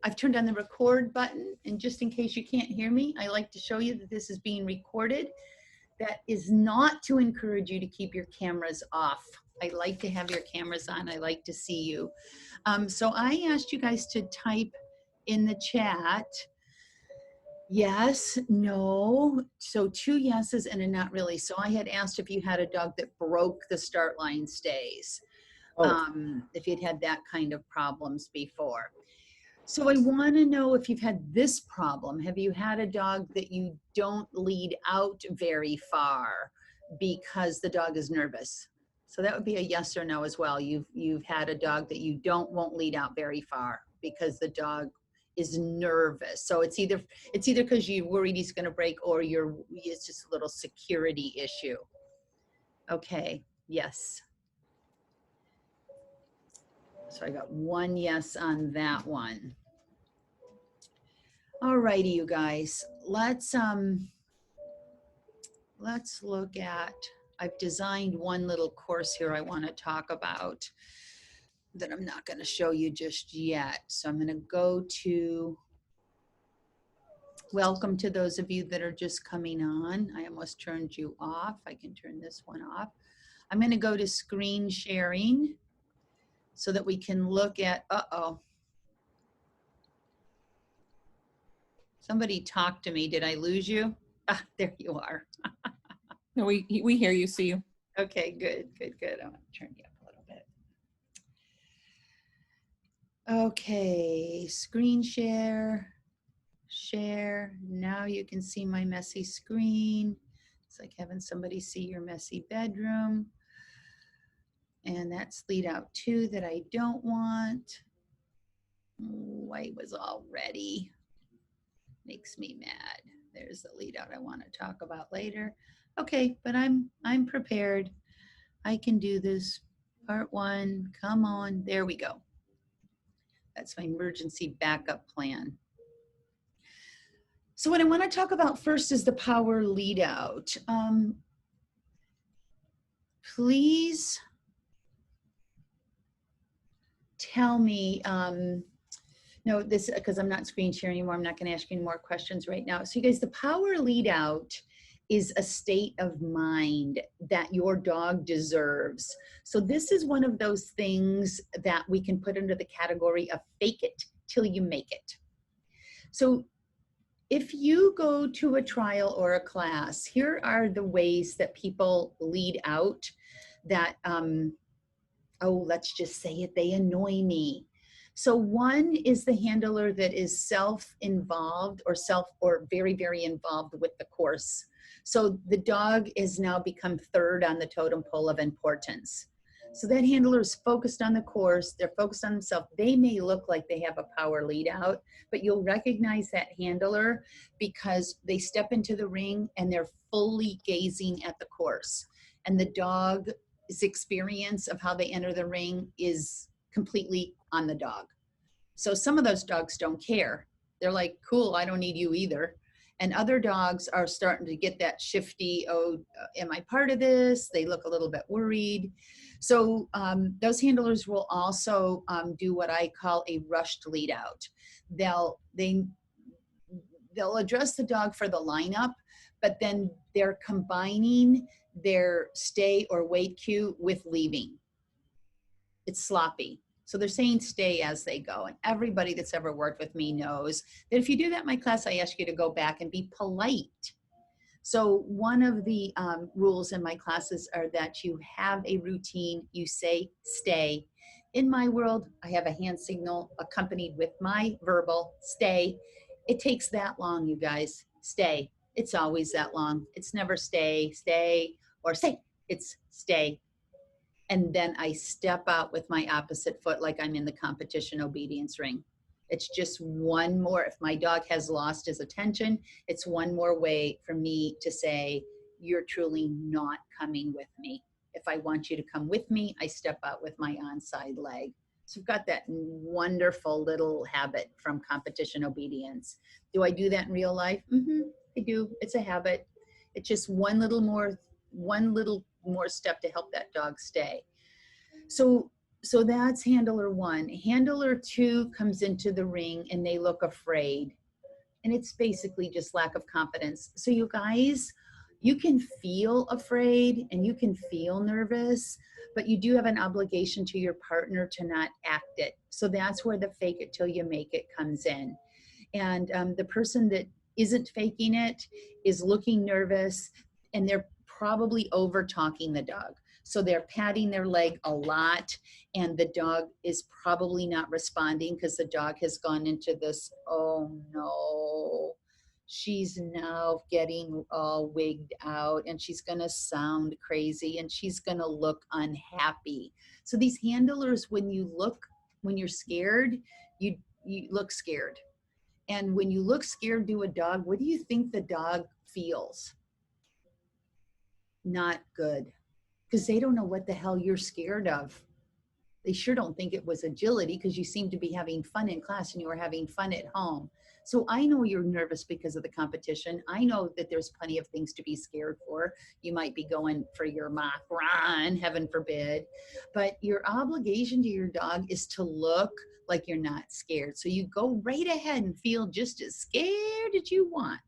I've turned on the record button, and just in case you can't hear me, I like to show you that this is being recorded. That is not to encourage you to keep your cameras off. I like to have your cameras on. I like to see you. So I asked you guys to type in the chat, yes, no. So 2 yeses and a not really. So I had asked if you had a dog that broke the start line stays, if you'd had that kind of problems before. So I want to know if you've had this problem. Have you had a dog that you don't lead out very far because the dog is nervous? So that would be a yes or no as well. You've had a dog that you won't lead out very far because the dog is nervous. So it's either because you're worried he's going to break, or it's just a little security issue. Okay, yes. So I got 1 yes on that one. All righty, you guys, let's look at, I've designed one little course here I want to talk about that I'm not going to show you just yet. So I'm going to go to, welcome to those of you that are just coming on. I almost turned you off. I can turn this one off. I'm going to go to screen sharing so that we can look at, somebody talk to me. Did I lose you? Ah, there you are. No, we hear you, see you. Okay, good. I want to turn you up a little bit. Okay, screen share. Now you can see my messy screen. It's like having somebody see your messy bedroom. And that's lead out 2 that I don't want. White was all ready. Makes me mad. There's the lead out I want to talk about later. Okay, but I'm prepared. I can do this. Part 1, come on, there we go. That's my emergency backup plan. So what I want to talk about first is the power lead out. Please tell me, no, this, because I'm not screen sharing anymore, I'm not going to ask you any more questions right now. So you guys, the power lead out is a state of mind that your dog deserves. So this is one of those things that we can put under the category of fake it till you make it. So if you go to a trial or a class, here are the ways that people lead out that, let's just say it, they annoy me. So one is the handler that is self-involved or very, very involved with the course. So the dog is now become 3rd on the totem pole of importance. So that handler is focused on the course, they're focused on themselves. They may look like they have a power lead out, but you'll recognize that handler because they step into the ring and they're fully gazing at the course. And the dog's experience of how they enter the ring is completely on the dog. So some of those dogs don't care. They're like, cool, I don't need you either. And other dogs are starting to get that shifty, am I part of this? They look a little bit worried. So those handlers will also do what I call a rushed lead out. They'll address the dog for the lineup, but then they're combining their stay or wait cue with leaving. It's sloppy. So they're saying stay as they go. And everybody that's ever worked with me knows that if you do that in my class, I ask you to go back and be polite. So one of the rules in my classes are that you have a routine, you say stay. In my world, I have a hand signal accompanied with my verbal stay. It takes that long, you guys. Stay. It's always that long. It's never stay, or say. It's stay. And then I step out with my opposite foot like I'm in the competition obedience ring. It's just one more, if my dog has lost his attention, it's one more way for me to say, you're truly not coming with me. If I want you to come with me, I step out with my onside leg. So I've got that wonderful little habit from competition obedience. Do I do that in real life? I do. It's a habit. It's just one little more step to help that dog stay. So So that's handler one. Handler two comes into the ring and they look afraid. And it's basically just lack of confidence. So, you guys, you can feel afraid and you can feel nervous, but you do have an obligation to your partner to not act it. So, that's where the fake it till you make it comes in. And the person that isn't faking it is looking nervous, and they're probably over talking the dog. So they're patting their leg a lot, and the dog is probably not responding because the dog has gone into this, oh no, she's now getting all wigged out and she's going to sound crazy and she's going to look unhappy. So these handlers, when you're scared, you look scared. And when you look scared to a dog, what do you think the dog feels? Not good, because they don't know what the hell you're scared of. They sure don't think it was agility because you seem to be having fun in class and you were having fun at home. So I know you're nervous because of the competition. I know that there's plenty of things to be scared for. You might be going for your mock run, heaven forbid. But your obligation to your dog is to look like you're not scared. So you go right ahead and feel just as scared as you want,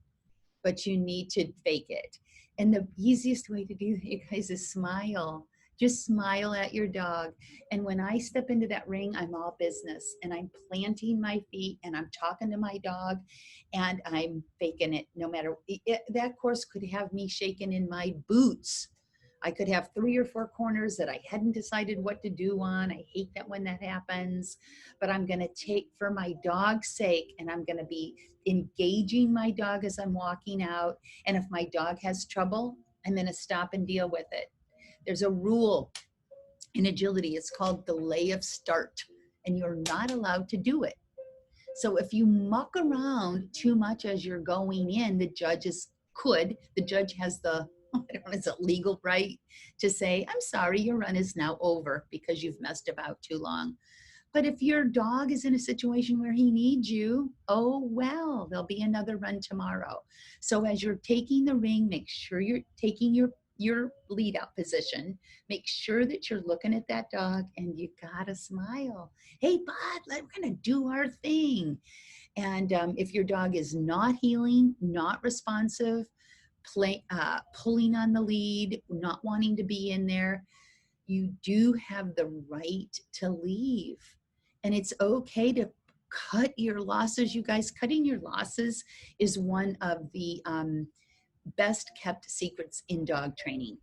but you need to fake it. And the easiest way to do that, you guys, is smile. Just smile at your dog. And when I step into that ring, I'm all business and I'm planting my feet and I'm talking to my dog and I'm faking it no matter that course could have me shaking in my boots. I could have 3 or 4 corners that I hadn't decided what to do on. I hate that when that happens, but I'm going to take for my dog's sake, and I'm going to be engaging my dog as I'm walking out. And if my dog has trouble, I'm going to stop and deal with it. There's a rule in agility. It's called delay of start, and you're not allowed to do it. So if you muck around too much as you're going in, the judge has the, I don't know, is it legal right to say, I'm sorry, your run is now over because you've messed about too long. But if your dog is in a situation where he needs you, oh, well, there'll be another run tomorrow. So as you're taking the ring, make sure you're taking your lead out position. Make sure that you're looking at that dog and you gotta smile. Hey, bud, we're gonna do our thing. And if your dog is not healing, not responsive, pulling on the lead, not wanting to be in there, you do have the right to leave. And it's okay to cut your losses. You guys, cutting your losses is one of the best kept secrets in dog training.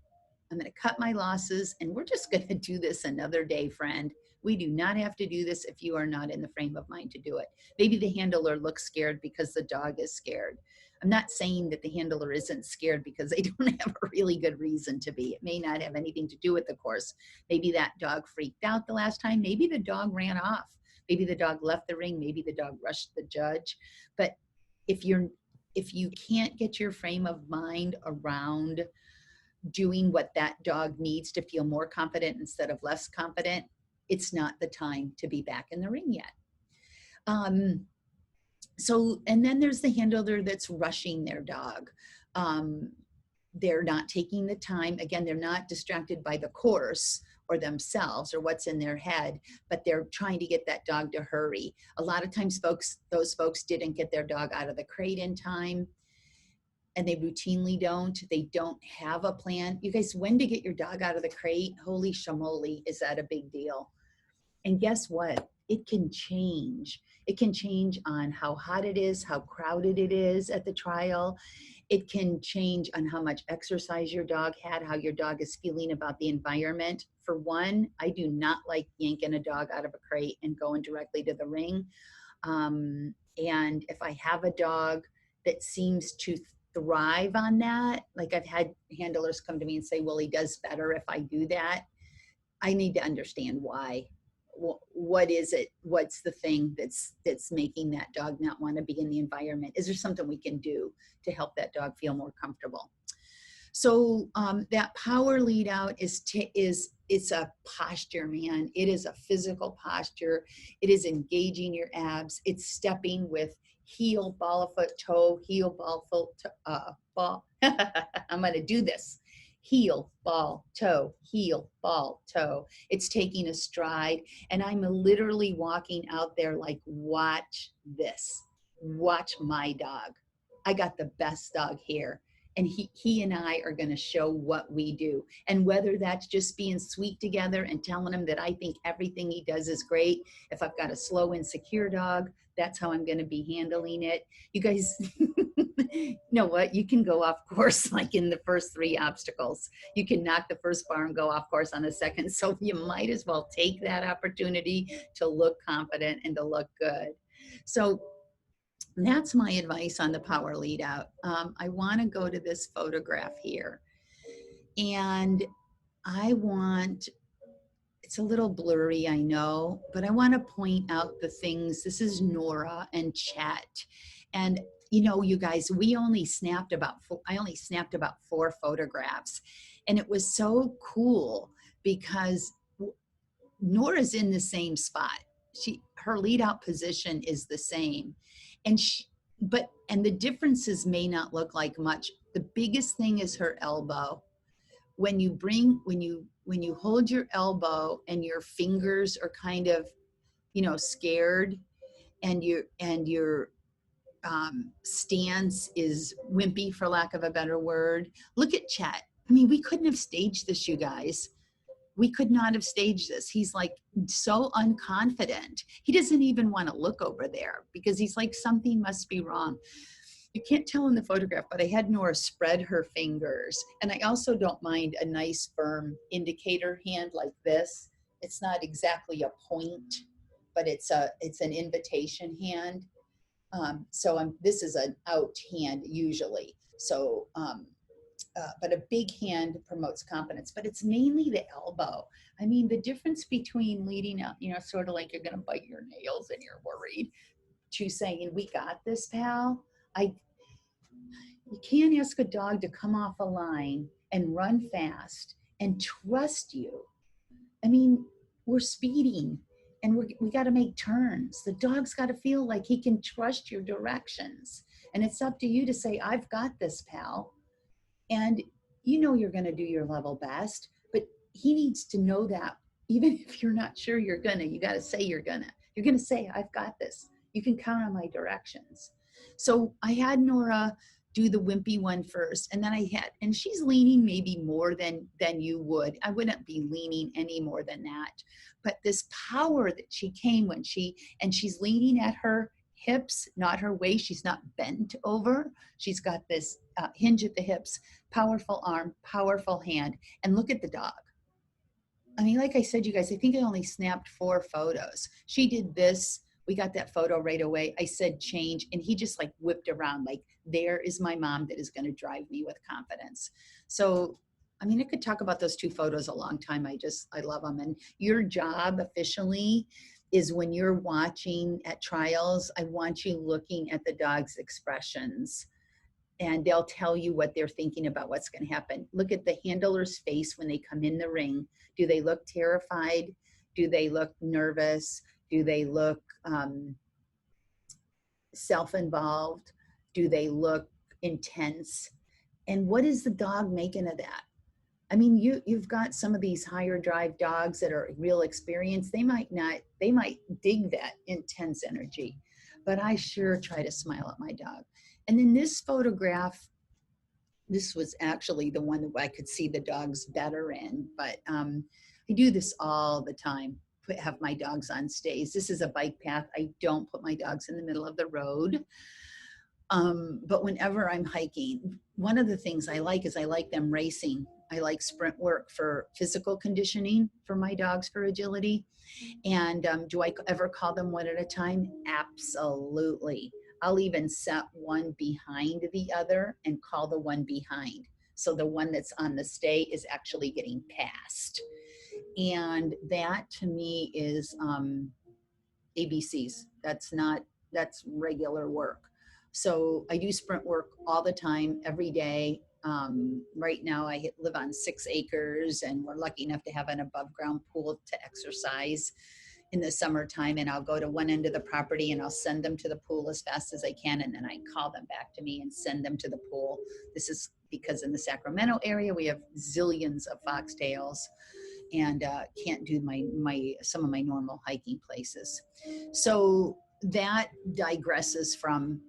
I'm going to cut my losses, and we're just going to do this another day, friend. We do not have to do this if you are not in the frame of mind to do it. Maybe the handler looks scared because the dog is scared. I'm not saying that the handler isn't scared because they don't have a really good reason to be. It may not have anything to do with the course. Maybe that dog freaked out the last time. Maybe the dog ran off. Maybe the dog left the ring. Maybe the dog rushed the judge. But if you can't get your frame of mind around doing what that dog needs to feel more confident instead of less confident, it's not the time to be back in the ring yet. And then there's the handler that's rushing their dog. They're not taking the time. Again, they're not distracted by the course or themselves or what's in their head, but they're trying to get that dog to hurry. A lot of times those folks didn't get their dog out of the crate in time, and they routinely don't. They don't have a plan. You guys, when to get your dog out of the crate, holy shamoli, is that a big deal? And guess what? It can change. It can change on how hot it is, how crowded it is at the trial. It can change on how much exercise your dog had, how your dog is feeling about the environment. For one, I do not like yanking a dog out of a crate and going directly to the ring. And if I have a dog that seems to thrive on that, like I've had handlers come to me and say, well, he does better if I do that. I need to understand why. What is it? What's the thing that's making that dog not want to be in the environment? Is there something we can do to help that dog feel more comfortable? So that power lead out it's a posture, man. It is a physical posture. It is engaging your abs. It's stepping with heel, ball of foot, toe, heel, ball, foot, ball. I'm going to do this. heel, ball, toe, heel, ball, toe. It's taking a stride. And I'm literally walking out there like, watch this, watch my dog. I got the best dog here. And he and I are going to show what we do. And whether that's just being sweet together and telling him that I think everything he does is great. If I've got a slow, insecure dog, that's how I'm going to be handling it. You guys know what? You can go off course like in the first 3 obstacles. You can knock the first bar and go off course on the second. So you might as well take that opportunity to look confident and to look good. So that's my advice on the power lead out. I want to go to this photograph here. And I want, it's a little blurry, I know, but I want to point out the things. This is Nora and Chet. And you know, you guys, I only snapped about 4 photographs. And it was so cool because Nora's in the same spot. Her lead out position is the same. And the differences may not look like much. The biggest thing is her elbow. When you hold your elbow and your fingers are kind of, scared, and your stance is wimpy, for lack of a better word. Look at Chet. I mean, we couldn't have staged this, you guys. We could not have staged this. He's like so unconfident. He doesn't even want to look over there because he's like, something must be wrong. You can't tell in the photograph, but I had Nora spread her fingers. And I also don't mind a nice firm indicator hand like this. It's not exactly a point, but it's an invitation hand. This is an out hand usually. But a big hand promotes confidence, but it's mainly the elbow. I mean, the difference between leading out, sort of like you're going to bite your nails and you're worried, to saying, we got this, pal. You can't ask a dog to come off a line and run fast and trust you. I mean, we're speeding and we got to make turns. The dog's got to feel like he can trust your directions. And it's up to you to say, I've got this, pal. And you're going to do your level best, but he needs to know that even if you're not sure you're going to, you got to say you're going to say, I've got this. You can count on my directions. So I had Nora do the wimpy one first. And then and she's leaning maybe more than you would. I wouldn't be leaning any more than that. But this power that she came she's leaning at her hips, not her waist. She's not bent over. She's got this hinge at the hips, powerful arm, powerful hand. And look at the dog. I mean, like I said, you guys, I think I only snapped 4 photos. She did this. We got that photo right away. I said change, and he just like whipped around like, there is my mom that is going to drive me with confidence. So, I mean, I could talk about those 2 photos a long time. I love them. And your job officially is when you're watching at trials, I want you looking at the dog's expressions. And they'll tell you what they're thinking about what's going to happen. Look at the handler's face when they come in the ring. Do they look terrified? Do they look nervous? Do they look self-involved? Do they look intense? And what is the dog making of that? I mean, you've got some of these higher drive dogs that are real experienced. They might dig that intense energy, but I sure try to smile at my dog. And in this photograph, this was actually the one that I could see the dogs better in, but I do this all the time, have my dogs on stays. This is a bike path. I don't put my dogs in the middle of the road. But whenever I'm hiking, one of the things I like is I like them racing. I like sprint work for physical conditioning for my dogs for agility. And do I ever call them one at a time? Absolutely. I'll even set one behind the other and call the one behind. So the one that's on the stay is actually getting passed. And that to me is ABCs. That's regular work. So I do sprint work all the time, every day. Right now I live on 6 acres and we're lucky enough to have an above ground pool to exercise in the summertime. And I'll go to one end of the property and I'll send them to the pool as fast as I can. And then I call them back to me and send them to the pool. This is because in the Sacramento area, we have zillions of foxtails and can't do some of my normal hiking places. So that digresses from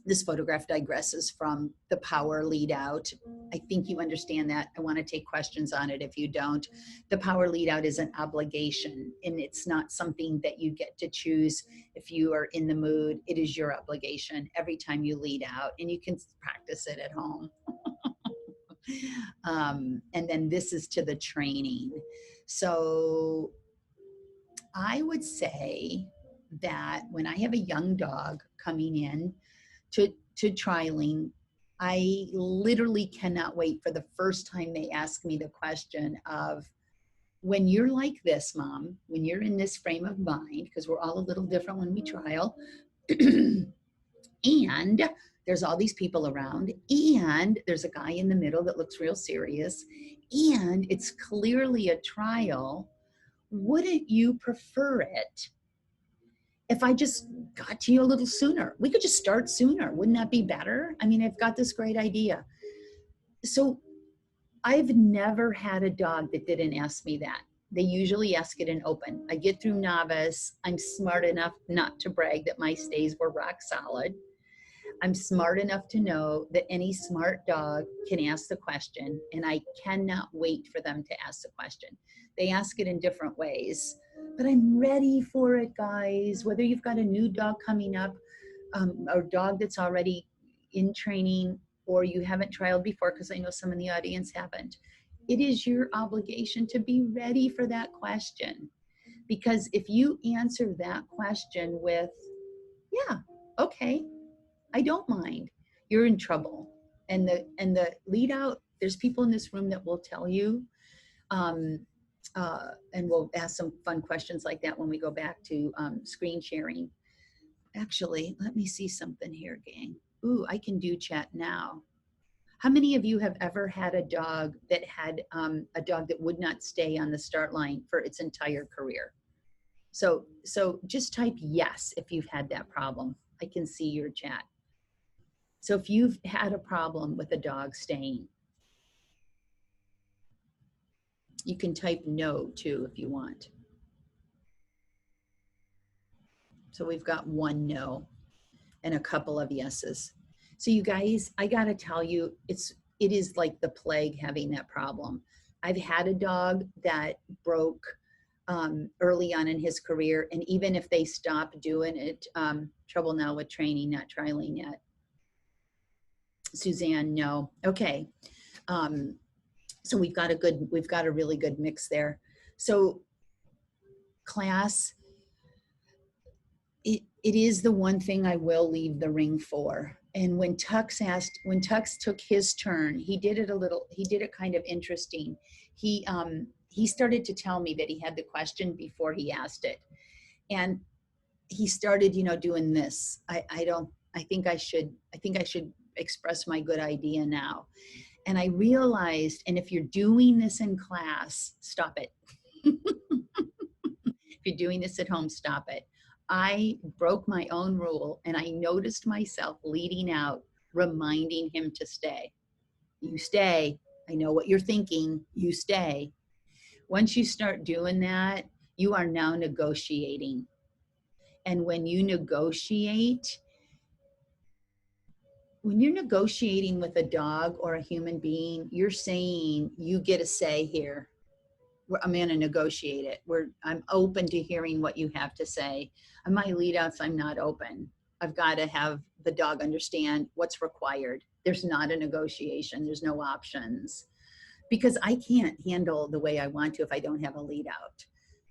this photograph digresses from the power lead out. I think you understand that. I want to take questions on it if you don't. The power lead out is an obligation, and it's not something that you get to choose if you are in the mood. It is your obligation every time you lead out, and you can practice it at home. And then this is to the training. So I would say that when I have a young dog coming in to trialing, I literally cannot wait for the first time they ask me the question of, when you're like this, Mom, when you're in this frame of mind, because we're all a little different when we trial, and there's all these people around, and there's a guy in the middle that looks real serious, and it's clearly a trial, wouldn't you prefer it if I just got to you a little sooner? We could just start sooner. Wouldn't that be better? I mean, I've got this great idea. So I've never had a dog that didn't ask me that. They usually ask it in open. I get through novice. I'm smart enough not to brag that my stays were rock solid. I'm smart enough to know that any smart dog can ask the question, and I cannot wait for them to ask the question. They ask it in different ways, but I'm ready for it, guys. Whether you've got a new dog coming up, or a dog that's already in training, or you haven't trialed before, because I know some in the audience haven't, it is your obligation to be ready for that question. Because if you answer that question with, yeah, okay, I don't mind, you're in trouble. And the lead out, there's people in this room that will tell you, and we'll ask some fun questions like that when we go back to screen sharing. Actually, let me see something here, gang. Ooh, I can do chat now. How many of you have ever had a dog that had a dog that would not stay on the start line for its entire career? So just type yes if you've had that problem. I can see your chat. So if you've had a problem with a dog staying, you can type no too if you want. So we've got one no and a couple of yeses. So you guys, I gotta tell you, it is like the plague having that problem. I've had a dog that broke early on in his career, and even if they stop doing it, trouble now with training, not trialing yet. Suzanne, no. Okay. So we've got a really good mix there. So class, it is the one thing I will leave the ring for. And when Tux took his turn, he did it kind of interesting. He started to tell me that he had the question before he asked it. And he started, doing this. I think I should express my good idea now. And I realized, and if you're doing this in class, stop it. If you're doing this at home, stop it. I broke my own rule, and I noticed myself leading out, reminding him to stay. You stay. I know what you're thinking. You stay. Once you start doing that, you are now negotiating. And when you're negotiating with a dog or a human being, you're saying, you get a say here. I'm going to negotiate it. I'm open to hearing what you have to say. On my lead outs, I'm not open. I've got to have the dog understand what's required. There's not a negotiation. There's no options, because I can't handle the way I want to if I don't have a lead out.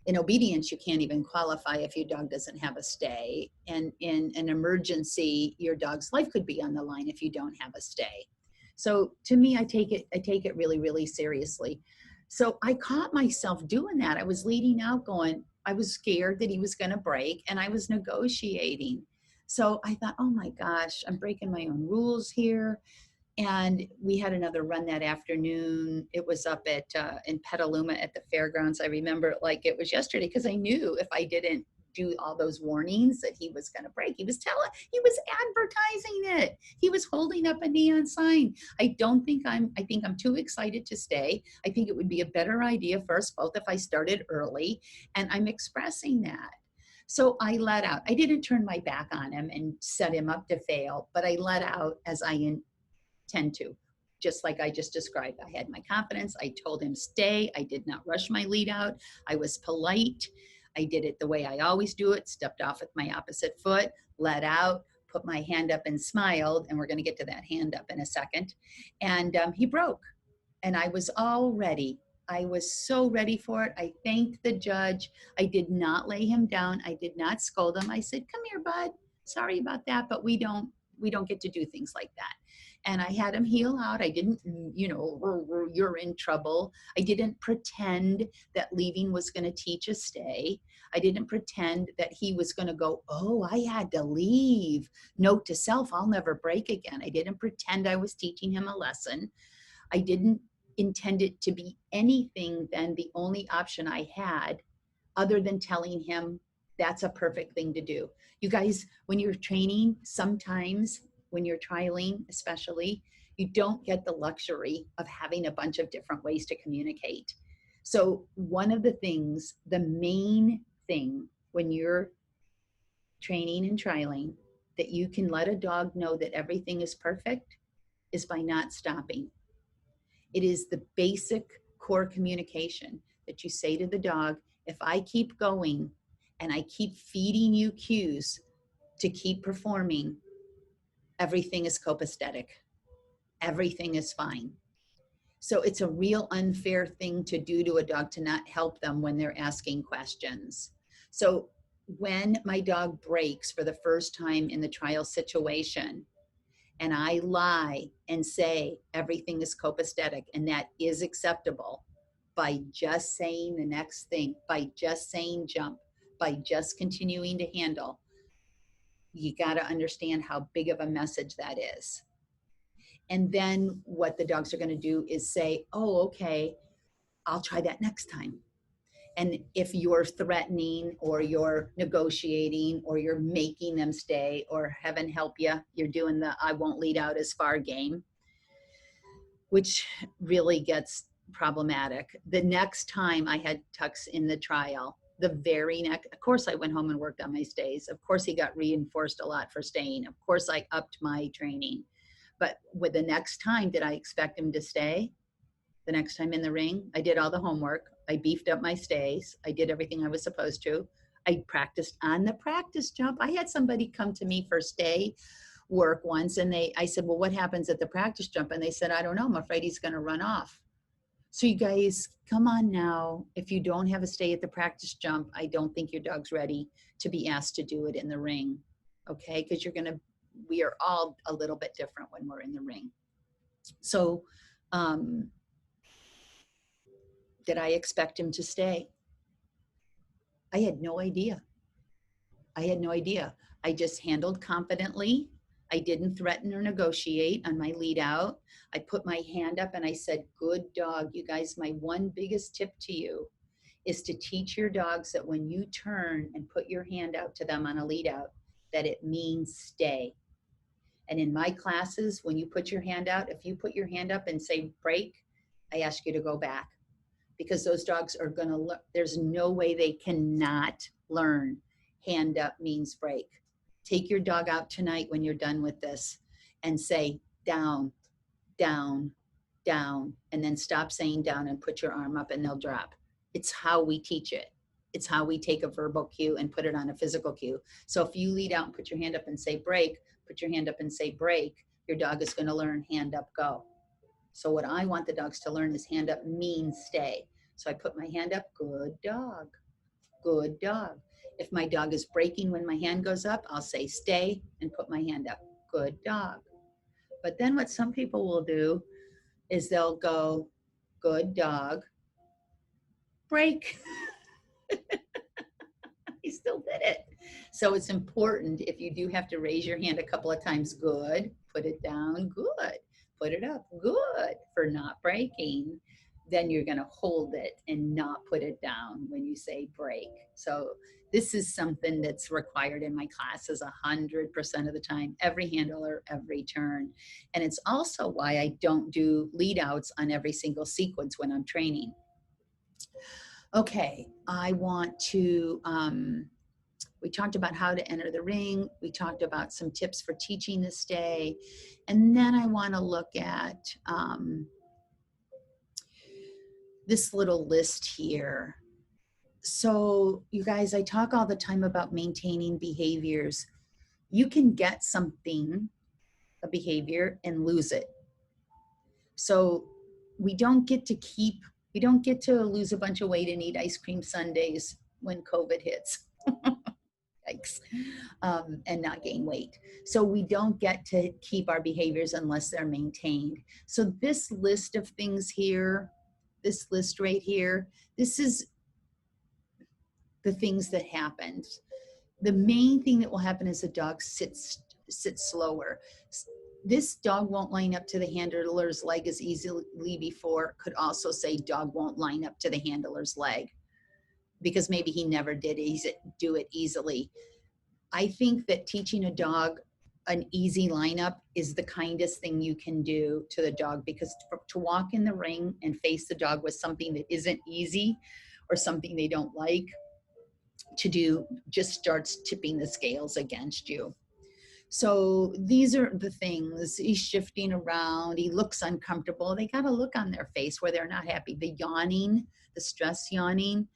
In obedience, you can't even qualify if your dog doesn't have a stay. And in an emergency, your dog's life could be on the line if you don't have a stay. So to me, I take it really, really seriously. So I caught myself doing that. I was leading out going, I was scared that he was going to break, and I was negotiating. So I thought, oh my gosh, I'm breaking my own rules here. And we had another run that afternoon. It was up in Petaluma at the fairgrounds. I remember it like it was yesterday, because I knew if I didn't do all those warnings that he was going to break. He was advertising it. He was holding up a neon sign. I think I'm too excited to stay. I think it would be a better idea for us both if I started early, and I'm expressing that. So I let out. I didn't turn my back on him and set him up to fail, but I let out as I intend to, just like I just described. I had my confidence. I told him stay. I did not rush my lead out. I was polite. I did it the way I always do it, stepped off with my opposite foot, let out, put my hand up and smiled. And we're going to get to that hand up in a second. And he broke. And I was all ready. I was so ready for it. I thanked the judge. I did not lay him down. I did not scold him. I said, come here, bud. Sorry about that, but we don't get to do things like that. And I had him heal out. I didn't, you're in trouble. I didn't pretend that leaving was going to teach a stay. I didn't pretend that he was going to go, oh, I had to leave. Note to self, I'll never break again. I didn't pretend I was teaching him a lesson. I didn't intend it to be anything than the only option I had, other than telling him that's a perfect thing to do. You guys, when you're training, sometimes when you're trialing, especially, you don't get the luxury of having a bunch of different ways to communicate. So one of the things, the main thing when you're training and trialing, that you can let a dog know that everything is perfect is by not stopping. It is the basic core communication that you say to the dog, if I keep going and I keep feeding you cues to keep performing, everything is copacetic. Everything is fine. So it's a real unfair thing to do to a dog to not help them when they're asking questions. So when my dog breaks for the first time in the trial situation, and I lie and say everything is copacetic and that is acceptable by just saying the next thing, by just saying jump, by just continuing to handle, you got to understand how big of a message that is. And then what the dogs are going to do is say, oh, okay, I'll try that next time. And if you're threatening or you're negotiating or you're making them stay, or heaven help you, you're doing the I won't lead out as far game, which really gets problematic. The next time I had Tux in the trial, the very next, of course I went home and worked on my stays. Of course he got reinforced a lot for staying. Of course I upped my training. But with the next time, did I expect him to stay? The next time in the ring, I did all the homework. I beefed up my stays. I did everything I was supposed to. I practiced on the practice jump. I had somebody come to me for stay work once, and I said, well, what happens at the practice jump? And they said, I don't know. I'm afraid he's going to run off. So you guys, come on now. If you don't have a stay at the practice jump, I don't think your dog's ready to be asked to do it in the ring. Okay? Because we are all a little bit different when we're in the ring. So, did I expect him to stay? I had no idea. I just handled confidently. I didn't threaten or negotiate on my lead out. I put my hand up and I said, good dog. You guys, my one biggest tip to you is to teach your dogs that when you turn and put your hand out to them on a lead out, that it means stay. And in my classes, when you put your hand out, if you put your hand up and say break, I ask you to go back, because those dogs are going to look. There's no way they cannot learn hand up means break. Take your dog out tonight when you're done with this and say down, down, down, and then stop saying down and put your arm up and they'll drop. It's how we teach it. It's how we take a verbal cue and put it on a physical cue. So if you lead out and put your hand up and say break, put your hand up and say break, your dog is going to learn hand up, go. So what I want the dogs to learn is hand up means stay. So I put my hand up, good dog, good dog. If my dog is breaking when my hand goes up, I'll say stay and put my hand up, good dog. But then what some people will do is they'll go, good dog, break. I still did it. So it's important, if you do have to raise your hand a couple of times, good, put it down, good, put it up, good, for not breaking. then you're going to hold it and not put it down when you say break. So this is something that's required in my classes 100% of the time, every handler, every turn. And it's also why I don't do lead outs on every single sequence when I'm training. Okay, I want to, we talked about how to enter the ring. We talked about some tips for teaching this day. And then I want to look at this little list here. So, you guys, I talk all the time about maintaining behaviors. You can get something, a behavior, and lose it. So, we don't get to keep, we don't get to lose a bunch of weight and eat ice cream sundaes when COVID hits. Yikes. And not gain weight. So we don't get to keep our behaviors unless they're maintained. So this list of things here, this list right here, this is the things that happened. The main thing that will happen is the dog sits slower. This dog won't line up to the handler's leg as easily before. Could also say dog won't line up to the handler's leg because maybe he never did do it easily. I think that teaching a dog an easy lineup is the kindest thing you can do to the dog, because to walk in the ring and face the dog with something that isn't easy or something they don't like to do just starts tipping the scales against you. So these are the things. He's shifting around. He looks uncomfortable. They got a look on their face where they're not happy. The yawning, the stress yawning.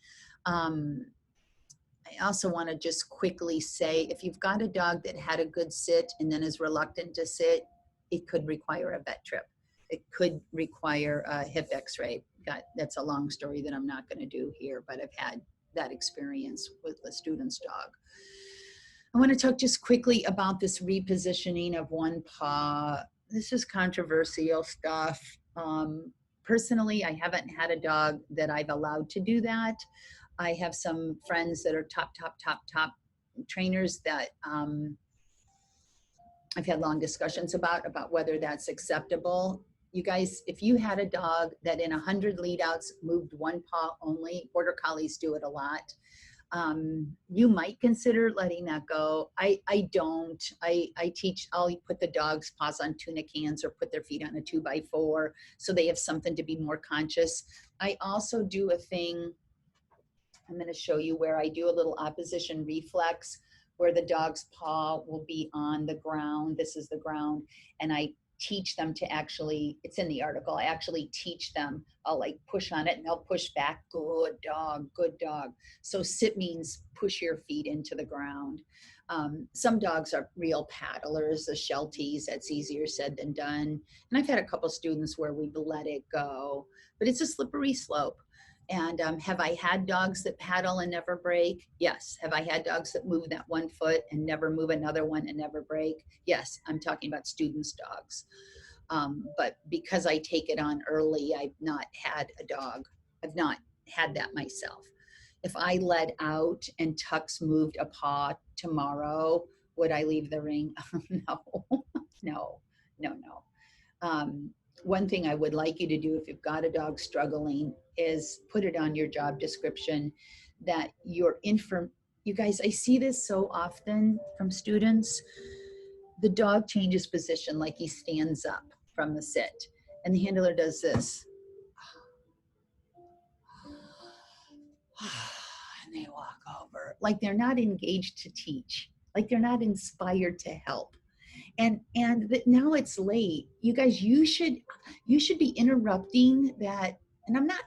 I also want to just quickly say, if you've got a dog that had a good sit and then is reluctant to sit, it could require a vet trip. It could require a hip x-ray. That's a long story that I'm not going to do here, but I've had that experience with a student's dog. I want to talk just quickly about this repositioning of one paw. This is controversial stuff. Personally, I haven't had a dog that I've allowed to do that. I have some friends that are top trainers that I've had long discussions about whether that's acceptable. You guys, if you had a dog that in 100 lead outs moved one paw only, border collies do it a lot. You might consider letting that go. I don't. I teach, I'll put the dog's paws on tuna cans or put their feet on a 2x4 so they have something to be more conscious. I also do a thing, I'm going to show you where I do a little opposition reflex where the dog's paw will be on the ground. This is the ground. And I teach them to actually, it's in the article, I actually teach them. I'll like push on it and they'll push back. Good dog, good dog. So sit means push your feet into the ground. Some dogs are real paddlers, the Shelties, that's easier said than done. And I've had a couple students where we've let it go, but it's a slippery slope. And have I had dogs that paddle and never break? Yes. Have I had dogs that move that one foot and never move another one and never break? Yes. I'm talking about students' dogs. But because I take it on early, I've not had a dog. I've not had that myself. If I let out and Tux moved a paw tomorrow, would I leave the ring? No. One thing I would like you to do if you've got a dog struggling is put it on your job description that you guys, I see this so often from students. The dog changes position, like he stands up from the sit and the handler does this. And they walk over like they're not engaged to teach, like they're not inspired to help. And now it's late. You guys, you should be interrupting that. And I'm not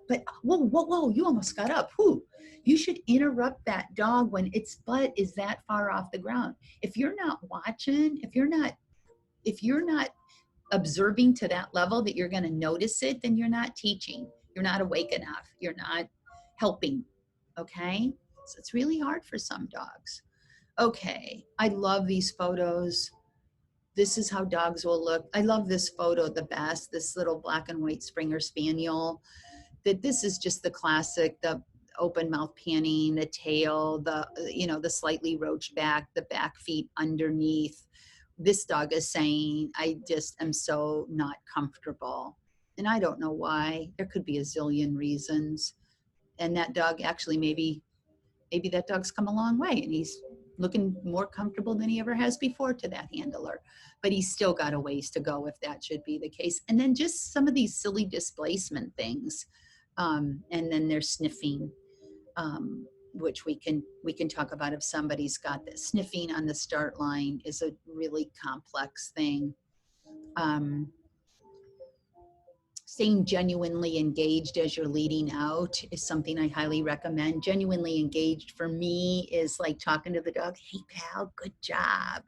but whoa, you almost got up. Whew. You should interrupt that dog when its butt is that far off the ground. If you're not watching, if you're not observing to that level that you're going to notice it, then you're not teaching. You're not awake enough. You're not helping. Okay? So it's really hard for some dogs. Okay, I love these photos. This is how dogs will look. I love this photo the best, this little black and white Springer Spaniel. That this is just the classic, the open mouth panning, the tail, the slightly roached back, the back feet underneath. This dog is saying, I just am so not comfortable. And I don't know why. There could be a zillion reasons. And that dog actually maybe that dog's come a long way and he's looking more comfortable than he ever has before to that handler. But he's still got a ways to go if that should be the case. And then just some of these silly displacement things. And then there's sniffing, which we can talk about if somebody's got this. Sniffing on the start line is a really complex thing. Um, Staying genuinely engaged as you're leading out is something I highly recommend. Genuinely engaged for me is like talking to the dog, hey pal, good job.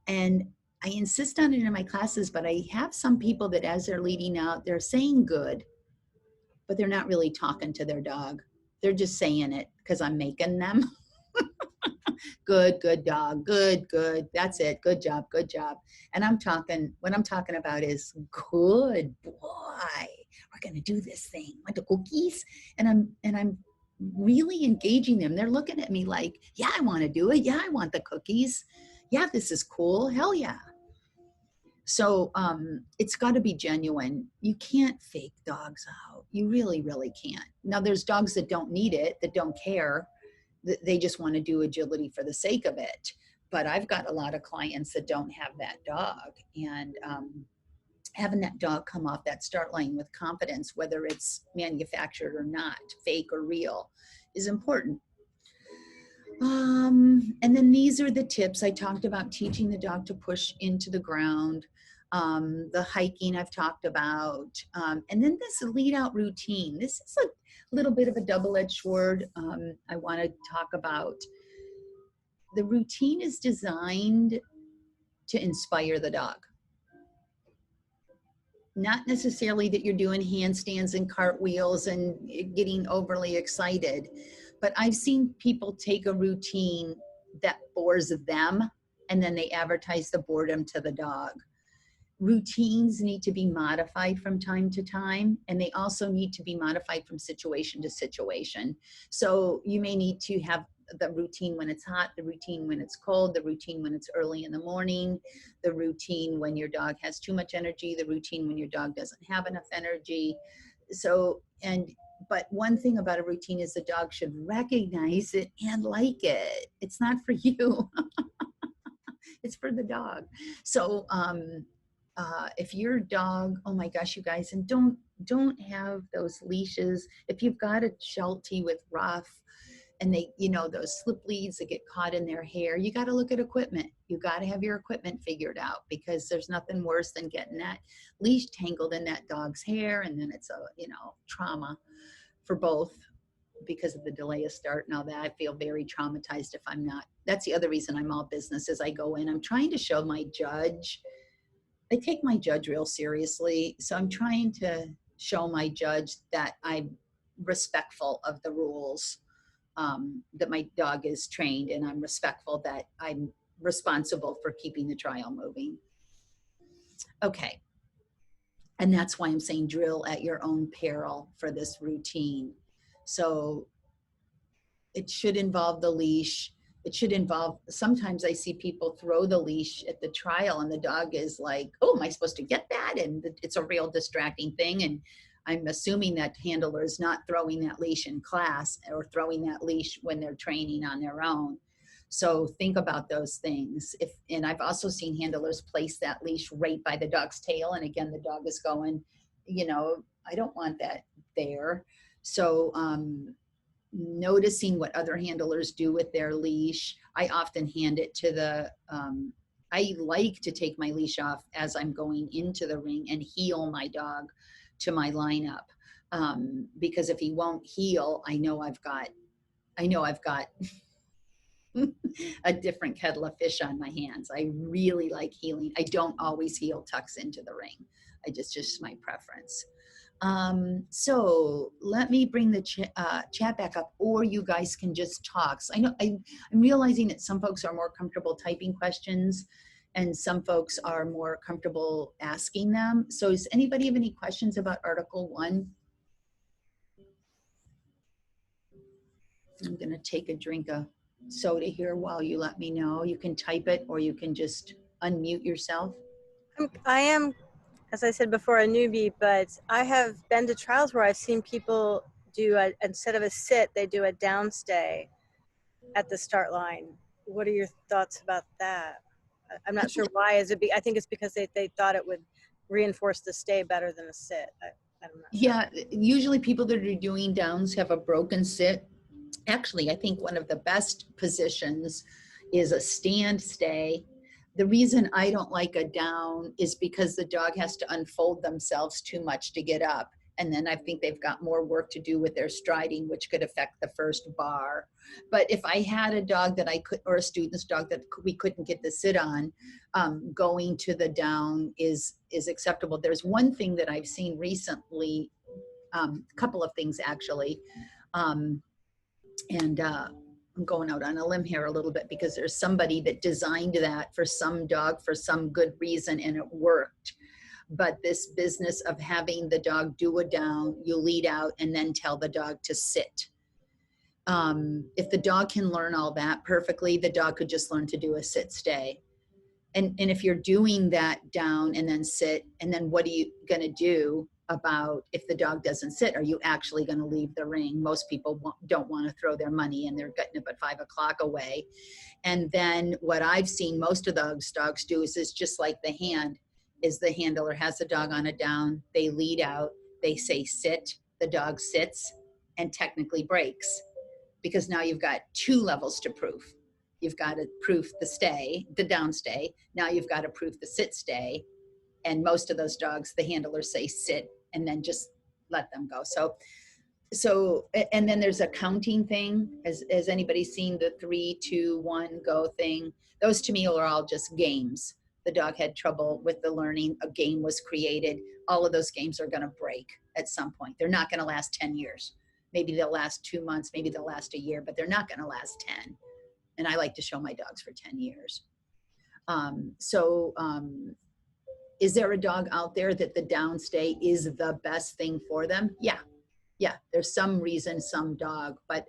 And I insist on it in my classes, but I have some people that as they're leading out, they're saying good, but they're not really talking to their dog. They're just saying it because I'm making them. Good, good dog, good, good. That's it. Good job, good job. And what I'm talking about is good boy. We're gonna do this thing. Want the cookies? And I'm really engaging them. They're looking at me like, yeah, I want to do it. Yeah, I want the cookies. Yeah, this is cool. Hell yeah. So it's got to be genuine. You can't fake dogs out. You really, really can't. Now, there's dogs that don't need it, that don't care. They just want to do agility for the sake of it. But I've got a lot of clients that don't have that dog. And having that dog come off that start line with confidence, whether it's manufactured or not, fake or real, is important. And then these are the tips. I talked about teaching the dog to push into the ground. The hiking I've talked about. And then this lead out routine. This is a little bit of a double-edged sword. I want to talk about the routine is designed to inspire the dog. Not necessarily that you're doing handstands and cartwheels and getting overly excited, but I've seen people take a routine that bores them and then they advertise the boredom to the dog. Routines need to be modified from time to time, and they also need to be modified from situation to situation. So you may need to have the routine when it's hot, the routine when it's cold, the routine when it's early in the morning, the routine when your dog has too much energy, the routine when your dog doesn't have enough energy. So, but one thing about a routine is the dog should recognize it and like it. It's not for you. It's for the dog. So if your dog, oh my gosh, you guys, and don't have those leashes. If you've got a Sheltie with rough and they, those slip leads that get caught in their hair, you got to look at equipment. You got to have your equipment figured out, because there's nothing worse than getting that leash tangled in that dog's hair. And then it's a, trauma for both, because of the delay of start and all that. I feel very traumatized if I'm not. That's the other reason I'm all business. Is I go in, I'm trying to show my judge. I take my judge real seriously. So I'm trying to show my judge that I'm respectful of the rules, that my dog is trained, and I'm respectful that I'm responsible for keeping the trial moving. Okay. And that's why I'm saying drill at your own peril for this routine. So it should involve the leash. It should involve, sometimes I see people throw the leash at the trial and the dog is like, oh, am I supposed to get that? And it's a real distracting thing. And I'm assuming that handler is not throwing that leash in class or throwing that leash when they're training on their own. So think about those things. And I've also seen handlers place that leash right by the dog's tail. And again, the dog is going, I don't want that there. So, noticing what other handlers do with their leash. I often hand it to I like to take my leash off as I'm going into the ring and heel my dog to my lineup. Because if he won't heel, I know I've got a different kettle of fish on my hands. I really like heeling. I don't always heel tucks into the ring. Just my preference. So let me bring the chat back up, or you guys can just talk. So I know I'm realizing that some folks are more comfortable typing questions and some folks are more comfortable asking them. So does anybody have any questions about Article 1? I'm going to take a drink of soda here while you let me know. You can type it or you can just unmute yourself. I am as I said before, a newbie, but I have been to trials where I've seen people do instead of a sit, they do a downstay at the start line. What are your thoughts about that? I'm not sure why. I think it's because they thought it would reinforce the stay better than a sit. I'm not sure. Yeah, usually people that are doing downs have a broken sit. Actually, I think one of the best positions is a stand stay. The reason I don't like a down is because the dog has to unfold themselves too much to get up. And then I think they've got more work to do with their striding, which could affect the first bar. But if I had a dog that I could, or a student's dog that we couldn't get the sit on, going to the down is acceptable. There's one thing that I've seen recently, a couple of things actually. Um, and I'm going out on a limb here a little bit because there's somebody that designed that for some dog for some good reason and it worked. But this business of having the dog do a down, you lead out and then tell the dog to sit. If the dog can learn all that perfectly, the dog could just learn to do a sit stay. And if you're doing that down and then sit, and then what are you going to do about if the dog doesn't sit? Are you actually going to leave the ring? Most people don't want to throw their money and they're getting up at 5 o'clock away. And then what I've seen most of those dogs do is just like the hand, is the handler has the dog on a down, they lead out, they say sit, the dog sits and technically breaks, because now you've got two levels to proof. You've got to proof the stay, the down stay. Now you've got to proof the sit stay. And most of those dogs, the handlers say sit and then just let them go. And then there's a counting thing. Has anybody seen the 3, 2, 1, go thing? Those to me are all just games. The dog had trouble with the learning. A game was created. All of those games are going to break at some point. They're not going to last 10 years. Maybe they'll last 2 months. Maybe they'll last a year, but they're not going to last 10. And I like to show my dogs for 10 years. Is there a dog out there that the downstay is the best thing for them? Yeah, there's some reason, some dog. But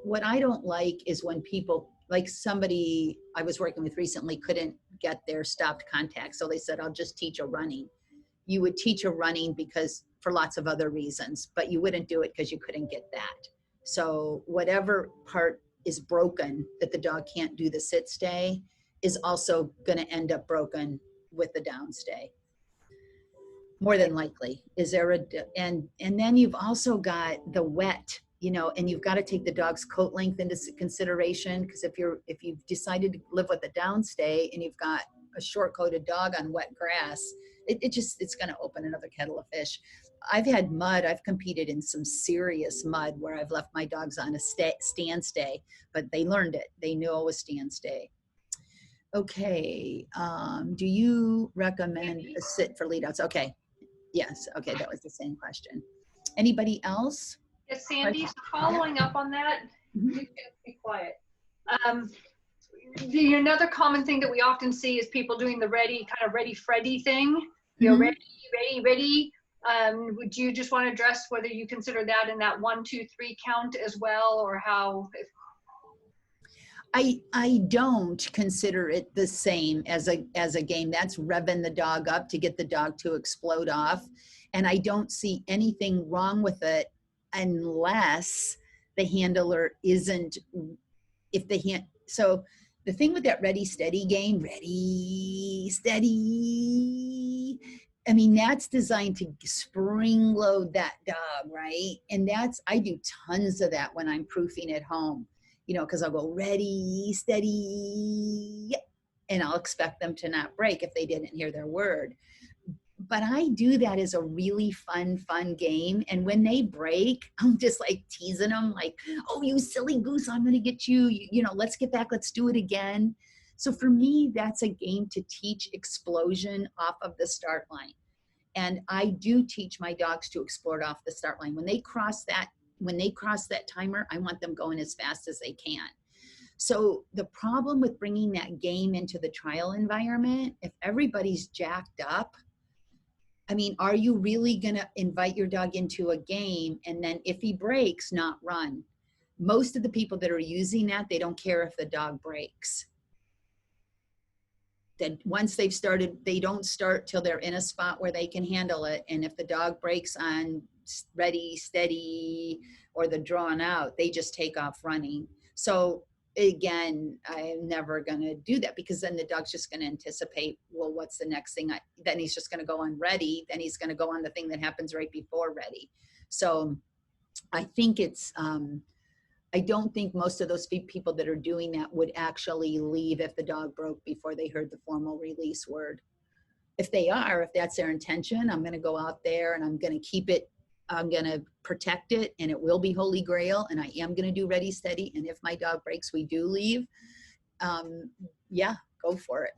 what I don't like is when people, like somebody I was working with recently couldn't get their stopped contact. So they said, I'll just teach a running. You would teach a running because for lots of other reasons, but you wouldn't do it because you couldn't get that. So whatever part is broken that the dog can't do the sit stay is also going to end up broken with the downstay, more than likely. Is there and then you've also got the wet, and you've got to take the dog's coat length into consideration, because if you've decided to live with a downstay and you've got a short coated dog on wet grass, it's going to open another kettle of fish. I've had mud. I've competed in some serious mud where I've left my dogs on a stand stay, but they learned it. They knew it was stand stay. Okay. Do you recommend a sit for lead outs? Okay. Yes. Okay. That was the same question. Anybody else? Yes, Sandy, so following up on that, you can be quiet. Another common thing that we often see is people doing the ready Freddy thing. Ready. Would you just want to address whether you consider that in that 1, 2, 3 count as well, or how? I don't consider it the same as a game. That's revving the dog up to get the dog to explode off. And I don't see anything wrong with it unless the handler isn't, so the thing with that ready, steady game, ready, steady, I mean, that's designed to spring load that dog, right? And I do tons of that when I'm proofing at home. Because I'll go ready, steady, and I'll expect them to not break if they didn't hear their word. But I do that as a really fun game. And when they break, I'm just like teasing them, like, oh, you silly goose, I'm going to get you, let's get back, let's do it again. So for me, that's a game to teach explosion off of the start line. And I do teach my dogs to explode off the start line. When they cross that timer, I want them going as fast as they can. So the problem with bringing that game into the trial environment, if everybody's jacked up, I mean, are you really going to invite your dog into a game and then if he breaks, not run? Most of the people that are using that, they don't care if the dog breaks. that once they've started, they don't start till they're in a spot where they can handle it. And if the dog breaks on ready, steady, or the drawn out, they just take off running. So again, I'm never going to do that, because then the dog's just going to anticipate, well, what's the next thing? Then he's just going to go on ready. Then he's going to go on the thing that happens right before ready. So I think it's, I don't think most of those people that are doing that would actually leave if the dog broke before they heard the formal release word. If they are, if that's their intention, I'm going to go out there and I'm going to keep it, I'm going to protect it, and it will be holy grail, and I am going to do ready, steady. And if my dog breaks, we do leave. Yeah, go for it.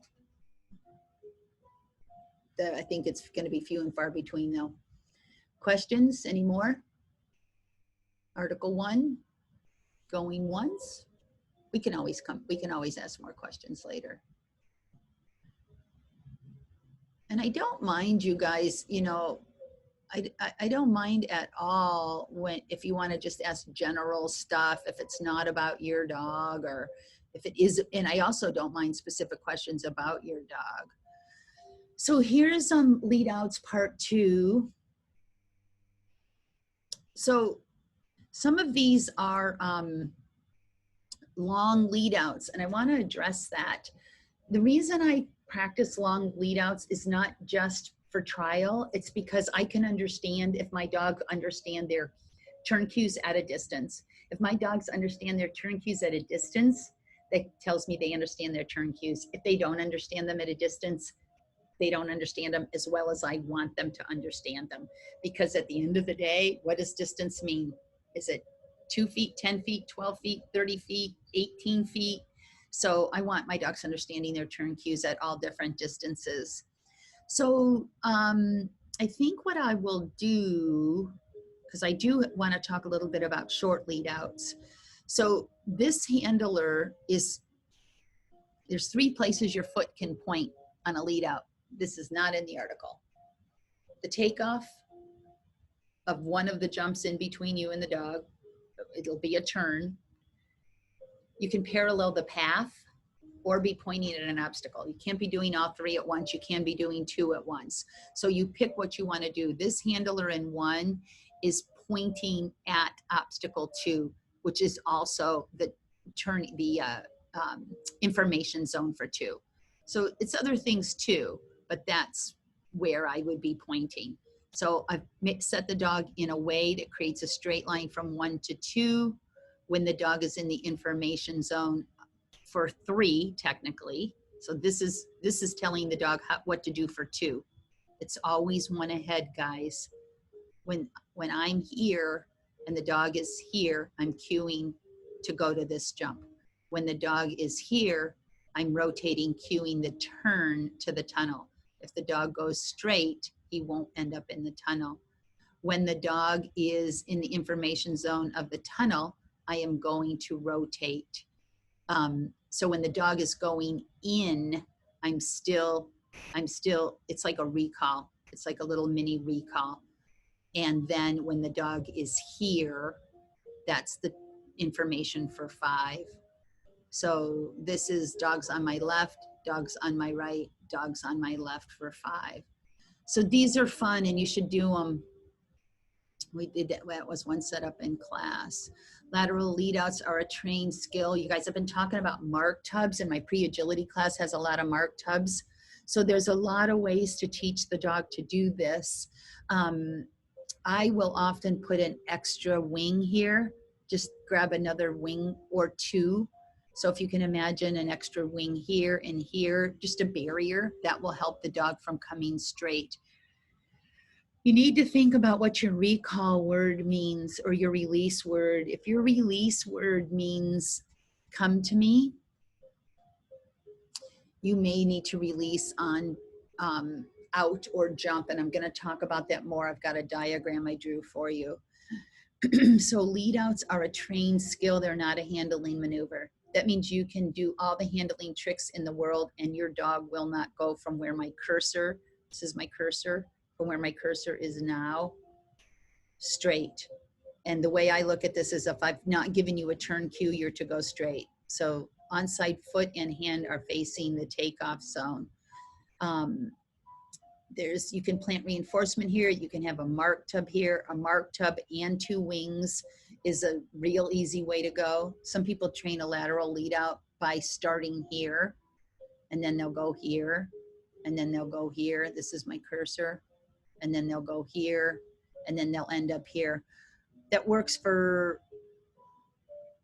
I think it's going to be few and far between, though. Questions anymore? Article 1. Going once. We can always ask more questions later. And I don't mind, you guys, you know, I don't mind at all if you want to just ask general stuff, if it's not about your dog, or if it is, and I also don't mind specific questions about your dog. So here's lead outs part 2. So some of these are long lead outs, and I want to address that. The reason I practice long lead outs is not just for trial. It's because I can understand if my dog understand their turn cues at a distance. If my dogs understand their turn cues at a distance, that tells me they understand their turn cues. If they don't understand them at a distance, they don't understand them as well as I want them to understand them. Because at the end of the day, what does distance mean? Is it 2 feet, 10 feet, 12 feet, 30 feet, 18 feet? So I want my dogs understanding their turn cues at all different distances. So I think what I will do, because I do want to talk a little bit about short lead outs. So this handler there's 3 places your foot can point on a lead out. This is not in the article. The takeoff of one of the jumps in between you and the dog, it'll be a turn. You can parallel the path or be pointing at an obstacle. You can't be doing all 3 at once. You can be doing 2 at once. So you pick what you want to do. This handler in 1 is pointing at obstacle 2, which is also the information zone for 2. So it's other things too, but that's where I would be pointing. So I've set the dog in a way that creates a straight line from 1 to 2 when the dog is in the information zone for 3 technically. So this is telling the dog what to do for 2. It's always 1 ahead, guys. When I'm here and the dog is here, I'm cueing to go to this jump. When the dog is here, I'm rotating, cueing the turn to the tunnel. If the dog goes straight, he won't end up in the tunnel. When the dog is in the information zone of the tunnel, I am going to rotate. So when the dog is going in, I'm still, it's like a recall. It's like a little mini recall. And then when the dog is here, that's the information for 5. So this is dogs on my left, dogs on my right, dogs on my left for 5. So these are fun and you should do them. We did that was one set up in class. Lateral lead outs are a trained skill. You guys have been talking about mark tubs, and my pre-agility class has a lot of mark tubs. So there's a lot of ways to teach the dog to do this. I will often put an extra wing here. Just grab another wing or 2. So if you can imagine an extra wing here and here, just a barrier that will help the dog from coming straight. You need to think about what your recall word means or your release word. If your release word means come to me, you may need to release on out or jump, and I'm going to talk about that more. I've got a diagram I drew for you. So lead outs are a trained skill. They're not a handling maneuver. That means you can do all the handling tricks in the world and your dog will not go from where my cursor, this is my cursor, from where my cursor is now, straight. And the way I look at this is if I've not given you a turn cue, you're to go straight. So onside foot and hand are facing the takeoff zone. You can plant reinforcement here. You can have a mark tub here. A mark tub and 2 wings is a real easy way to go. Some people train a lateral lead out by starting here, and then they'll go here, and then they'll go here. This is my cursor. And then they'll go here, and then they'll end up here. That works for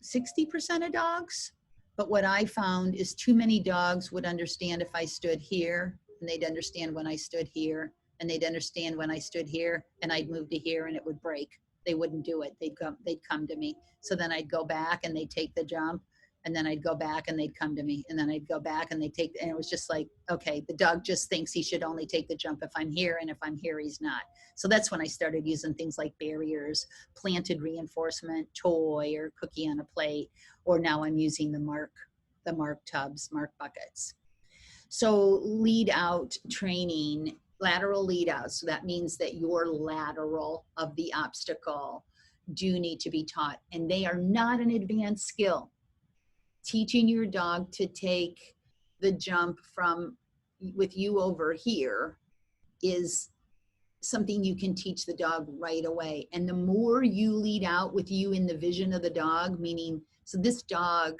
60% of dogs. But what I found is too many dogs would understand if I stood here, and they'd understand when I stood here, and they'd understand when I stood here, and I'd move to here and it would break. They wouldn't do it. They'd come to me. So then I'd go back and they'd take the jump, and then I'd go back and they'd come to me, and then I'd go back and and it was just like, okay, the dog just thinks he should only take the jump if I'm here, and if I'm here, he's not. So that's when I started using things like barriers, planted reinforcement, toy, or cookie on a plate, or now I'm using the mark tubs, mark buckets. So lead out training, lateral lead out. So that means that your lateral of the obstacle do need to be taught, and they are not an advanced skill. Teaching your dog to take the jump from with you over here is something you can teach the dog right away. And the more you lead out with you in the vision of the dog, meaning, so this dog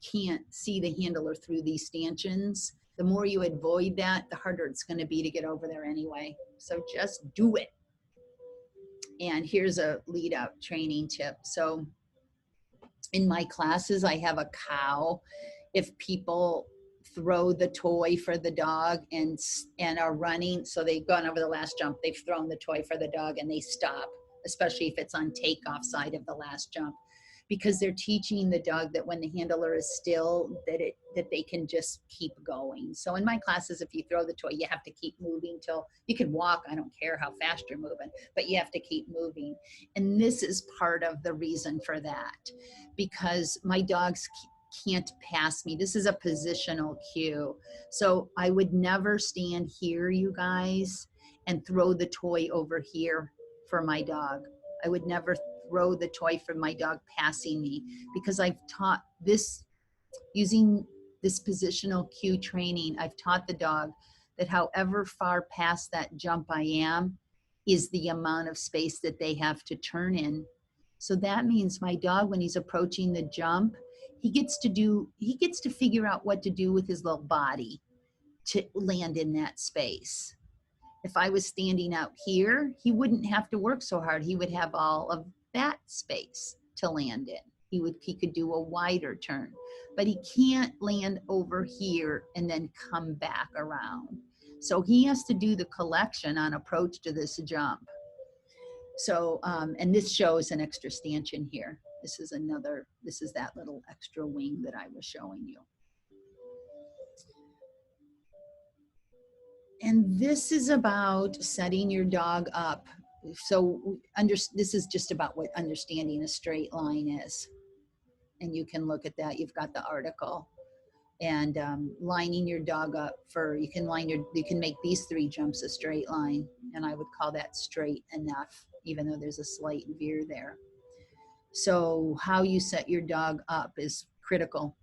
can't see the handler through these stanchions. The more you avoid that, the harder it's going to be to get over there anyway. So just do it. And here's a lead out training tip. So in my classes, I have a cow. If people throw the toy for the dog and are running, so they've gone over the last jump, they've thrown the toy for the dog and they stop, especially if it's on takeoff side of the last jump, because they're teaching the dog that when the handler is still, that they can just keep going. So in my classes, if you throw the toy, you have to keep moving till you can walk. I don't care how fast you're moving, but you have to keep moving. And this is part of the reason for that, because my dogs can't pass me. This is a positional cue. So I would never stand here, you guys, and throw the toy over here for my dog. I would never throw the toy for my dog passing me, because I've taught this using this positional cue training. I've taught the dog that however far past that jump I am is the amount of space that they have to turn in. So that means my dog, when he's approaching the jump, he gets to figure out what to do with his little body to land in that space. If I was standing out here, he wouldn't have to work so hard. He would have all of that space to land in. He could do a wider turn, but he can't land over here and then come back around. So he has to do the collection on approach to this jump. So, and this shows an extra stanchion here. This is that little extra wing that I was showing you. And this is about setting your dog up. So this is just about what understanding a straight line is. And you can look at that. You've got the article. And lining your dog up you can make these 3 jumps a straight line. And I would call that straight enough, even though there's a slight veer there. So how you set your dog up is critical.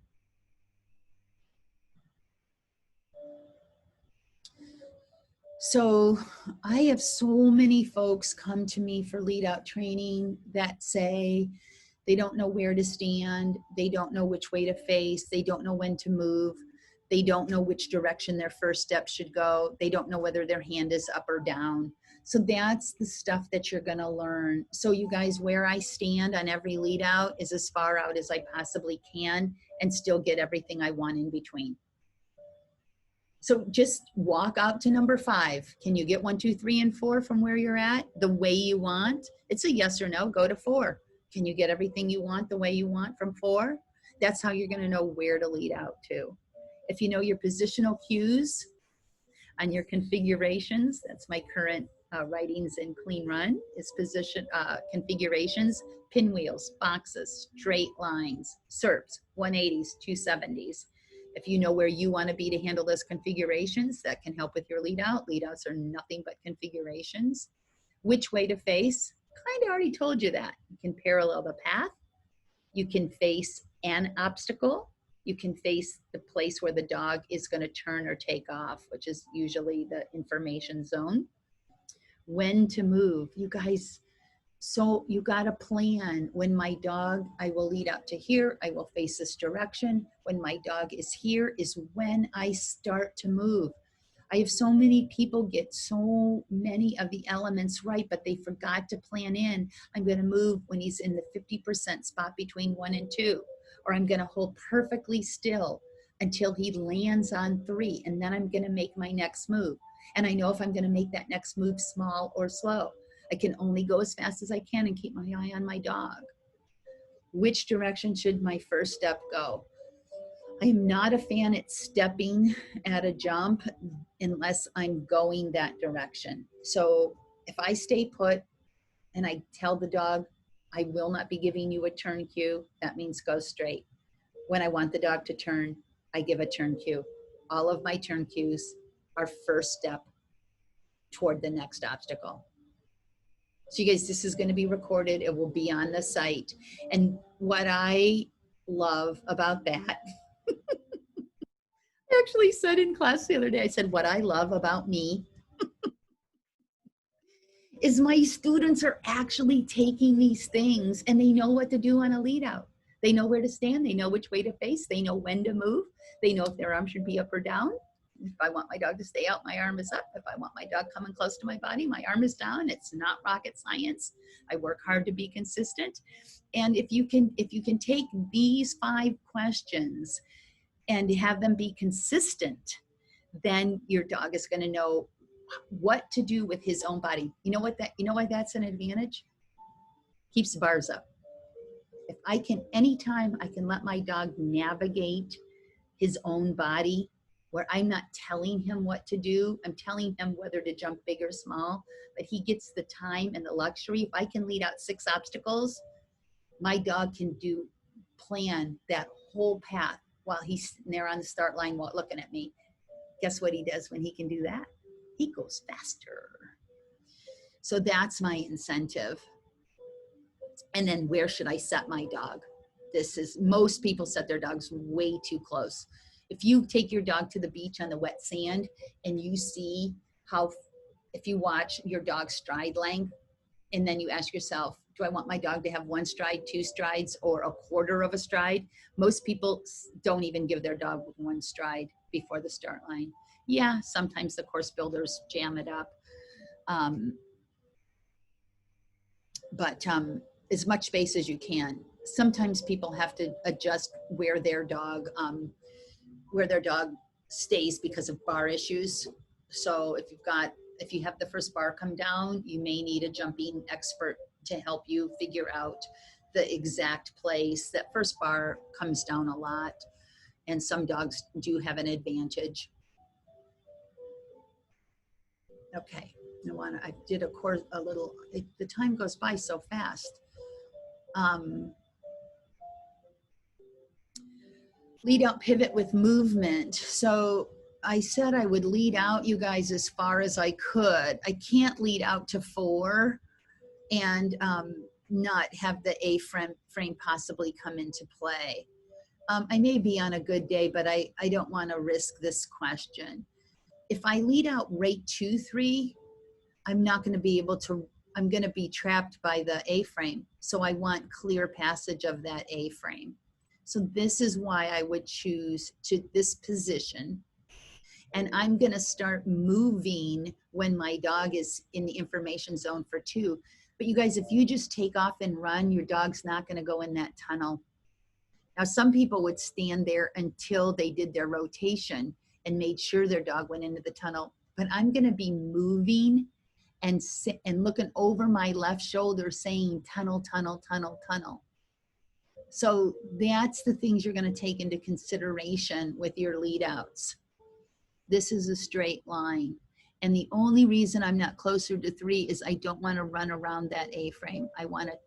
So I have so many folks come to me for lead out training that say they don't know where to stand, they don't know which way to face, they don't know when to move, they don't know which direction their first step should go, they don't know whether their hand is up or down. So that's the stuff that you're gonna learn. So you guys, where I stand on every lead out is as far out as I possibly can and still get everything I want in between. So just walk out to number 5. Can you get 1, 2, 3, and 4 from where you're at the way you want? It's a yes or no. Go to 4. Can you get everything you want the way you want from 4? That's how you're going to know where to lead out to. If you know your positional cues on your configurations, that's my current writings in Clean Run, is position configurations, pinwheels, boxes, straight lines, SERPs, 180s, 270s. If you know where you want to be to handle those configurations, that can help with your lead out. Lead outs are nothing but configurations. Which way to face? Kind of already told you that. You can parallel the path. You can face an obstacle. You can face the place where the dog is going to turn or take off, which is usually the information zone. When to move. You guys, so you got to plan. When my dog, I will lead out to here, I will face this direction. When my dog is here is when I start to move. I have so many people get so many of the elements right, but they forgot to plan in. I'm going to move when he's in the 50% spot between 1 and 2, or I'm going to hold perfectly still until he lands on 3, and then I'm going to make my next move. And I know if I'm going to make that next move small or slow. I can only go as fast as I can and keep my eye on my dog. Which direction should my first step go? I am not a fan at stepping at a jump unless I'm going that direction. So if I stay put and I tell the dog, I will not be giving you a turn cue, that means go straight. When I want the dog to turn, I give a turn cue. All of my turn cues are first step toward the next obstacle. So you guys, this is going to be recorded. It will be on the site. And what I love about that, I actually said in class the other day, I said, what I love about me is my students are actually taking these things and they know what to do on a lead out. They know where to stand. They know which way to face. They know when to move. They know if their arm should be up or down. If I want my dog to stay out, my arm is up. If I want my dog coming close to my body, my arm is down. It's not rocket science. I work hard to be consistent. And if you can take these 5 questions and have them be consistent, then your dog is going to know what to do with his own body. You know why that's an advantage? Keeps the bars up. If I can, anytime I can let my dog navigate his own body, where I'm not telling him what to do, I'm telling him whether to jump big or small, but he gets the time and the luxury. If I can lead out 6 obstacles, my dog can plan that whole path while he's there on the start line while looking at me. Guess what he does when he can do that? He goes faster. So that's my incentive. And then where should I set my dog? Most people set their dogs way too close. If you take your dog to the beach on the wet sand and you see if you watch your dog's stride length, and then you ask yourself, do I want my dog to have 1 stride, 2 strides, or a quarter of a stride? Most people don't even give their dog 1 stride before the start line. Yeah, sometimes the course builders jam it up. But as much space as you can. Sometimes people have to adjust where their dog stays because of bar issues. So if you have the first bar come down, you may need a jumping expert to help you figure out the exact place. That first bar comes down a lot, and some dogs do have an advantage. Okay, I did the time goes by so fast. Lead out pivot with movement. So I said I would lead out you guys as far as I could. I can't lead out to 4 and not have the A-frame possibly come into play. I may be on a good day, but I don't want to risk this question. If I lead out rate 2-3, I'm going to be trapped by the A-frame. So I want clear passage of that A-frame. So this is why I would choose this position. And I'm going to start moving when my dog is in the information zone for 2. But you guys, if you just take off and run, your dog's not going to go in that tunnel. Now, some people would stand there until they did their rotation and made sure their dog went into the tunnel. But I'm going to be moving and looking over my left shoulder saying tunnel, tunnel, tunnel, tunnel. So that's the things you're going to take into consideration with your lead outs. This is a straight line. And the only reason I'm not closer to 3 is I don't want to run around that A-frame. I want to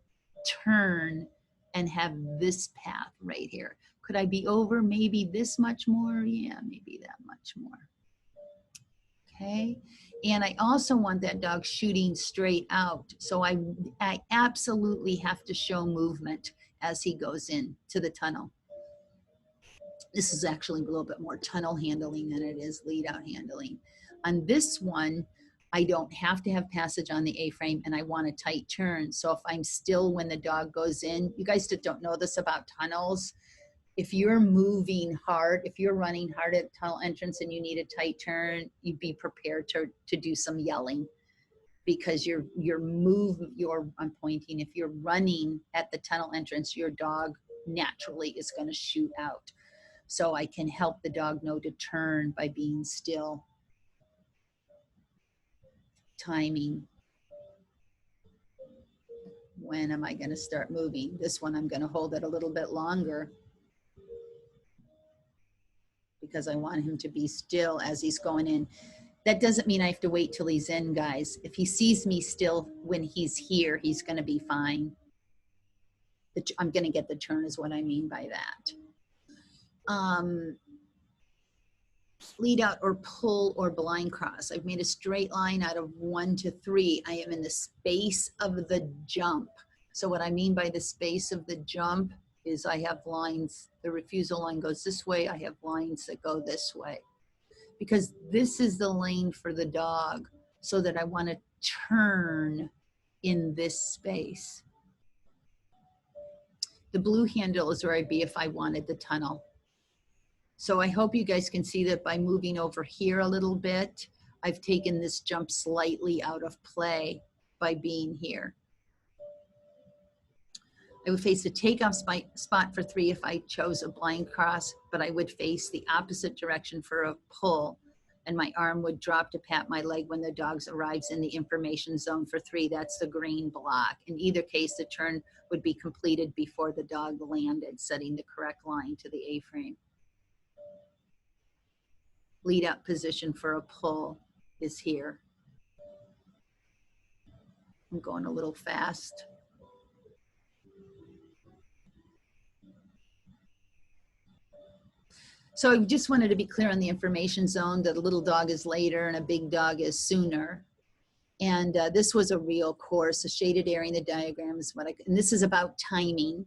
turn and have this path right here. Could I be over maybe this much more? Yeah, maybe that much more. Okay. And I also want that dog shooting straight out. So I absolutely have to show movement as he goes in to the tunnel. This is actually a little bit more tunnel handling than it is lead out handling. On this one, I don't have to have passage on the A-frame and I want a tight turn. So if I'm still when the dog goes in, you guys that don't know this about tunnels, if you're moving hard, if you're running hard at tunnel entrance and you need a tight turn, you'd be prepared to do some yelling because I'm pointing, if you're running at the tunnel entrance, your dog naturally is going to shoot out. So I can help the dog know to turn by being still. Timing. When am I going to start moving? This one I'm going to hold it a little bit longer because I want him to be still as he's going in. That doesn't mean I have to wait till he's in, guys. If he sees me still when he's here, he's going to be fine. I'm going to get the turn is what I mean by that. Lead out or pull or blind cross. I've made a straight line out of 1 to 3. I am in the space of the jump. So what I mean by the space of the jump is I have lines, the refusal line goes this way. I have lines that go this way because this is the lane for the dog so that I want to turn in this space. The blue handle is where I'd be if I wanted the tunnel. So I hope you guys can see that by moving over here a little bit, I've taken this jump slightly out of play by being here. I would face the takeoff spot for 3 if I chose a blind cross, but I would face the opposite direction for a pull, and my arm would drop to pat my leg when the dog arrives in the information zone for 3. That's the green block. In either case, the turn would be completed before the dog landed, setting the correct line to the A-frame. Lead up position for a pull is here. I'm going a little fast. So I just wanted to be clear on the information zone that a little dog is later and a big dog is sooner. And this was a real course, a shaded area in the diagram is what and this is about timing.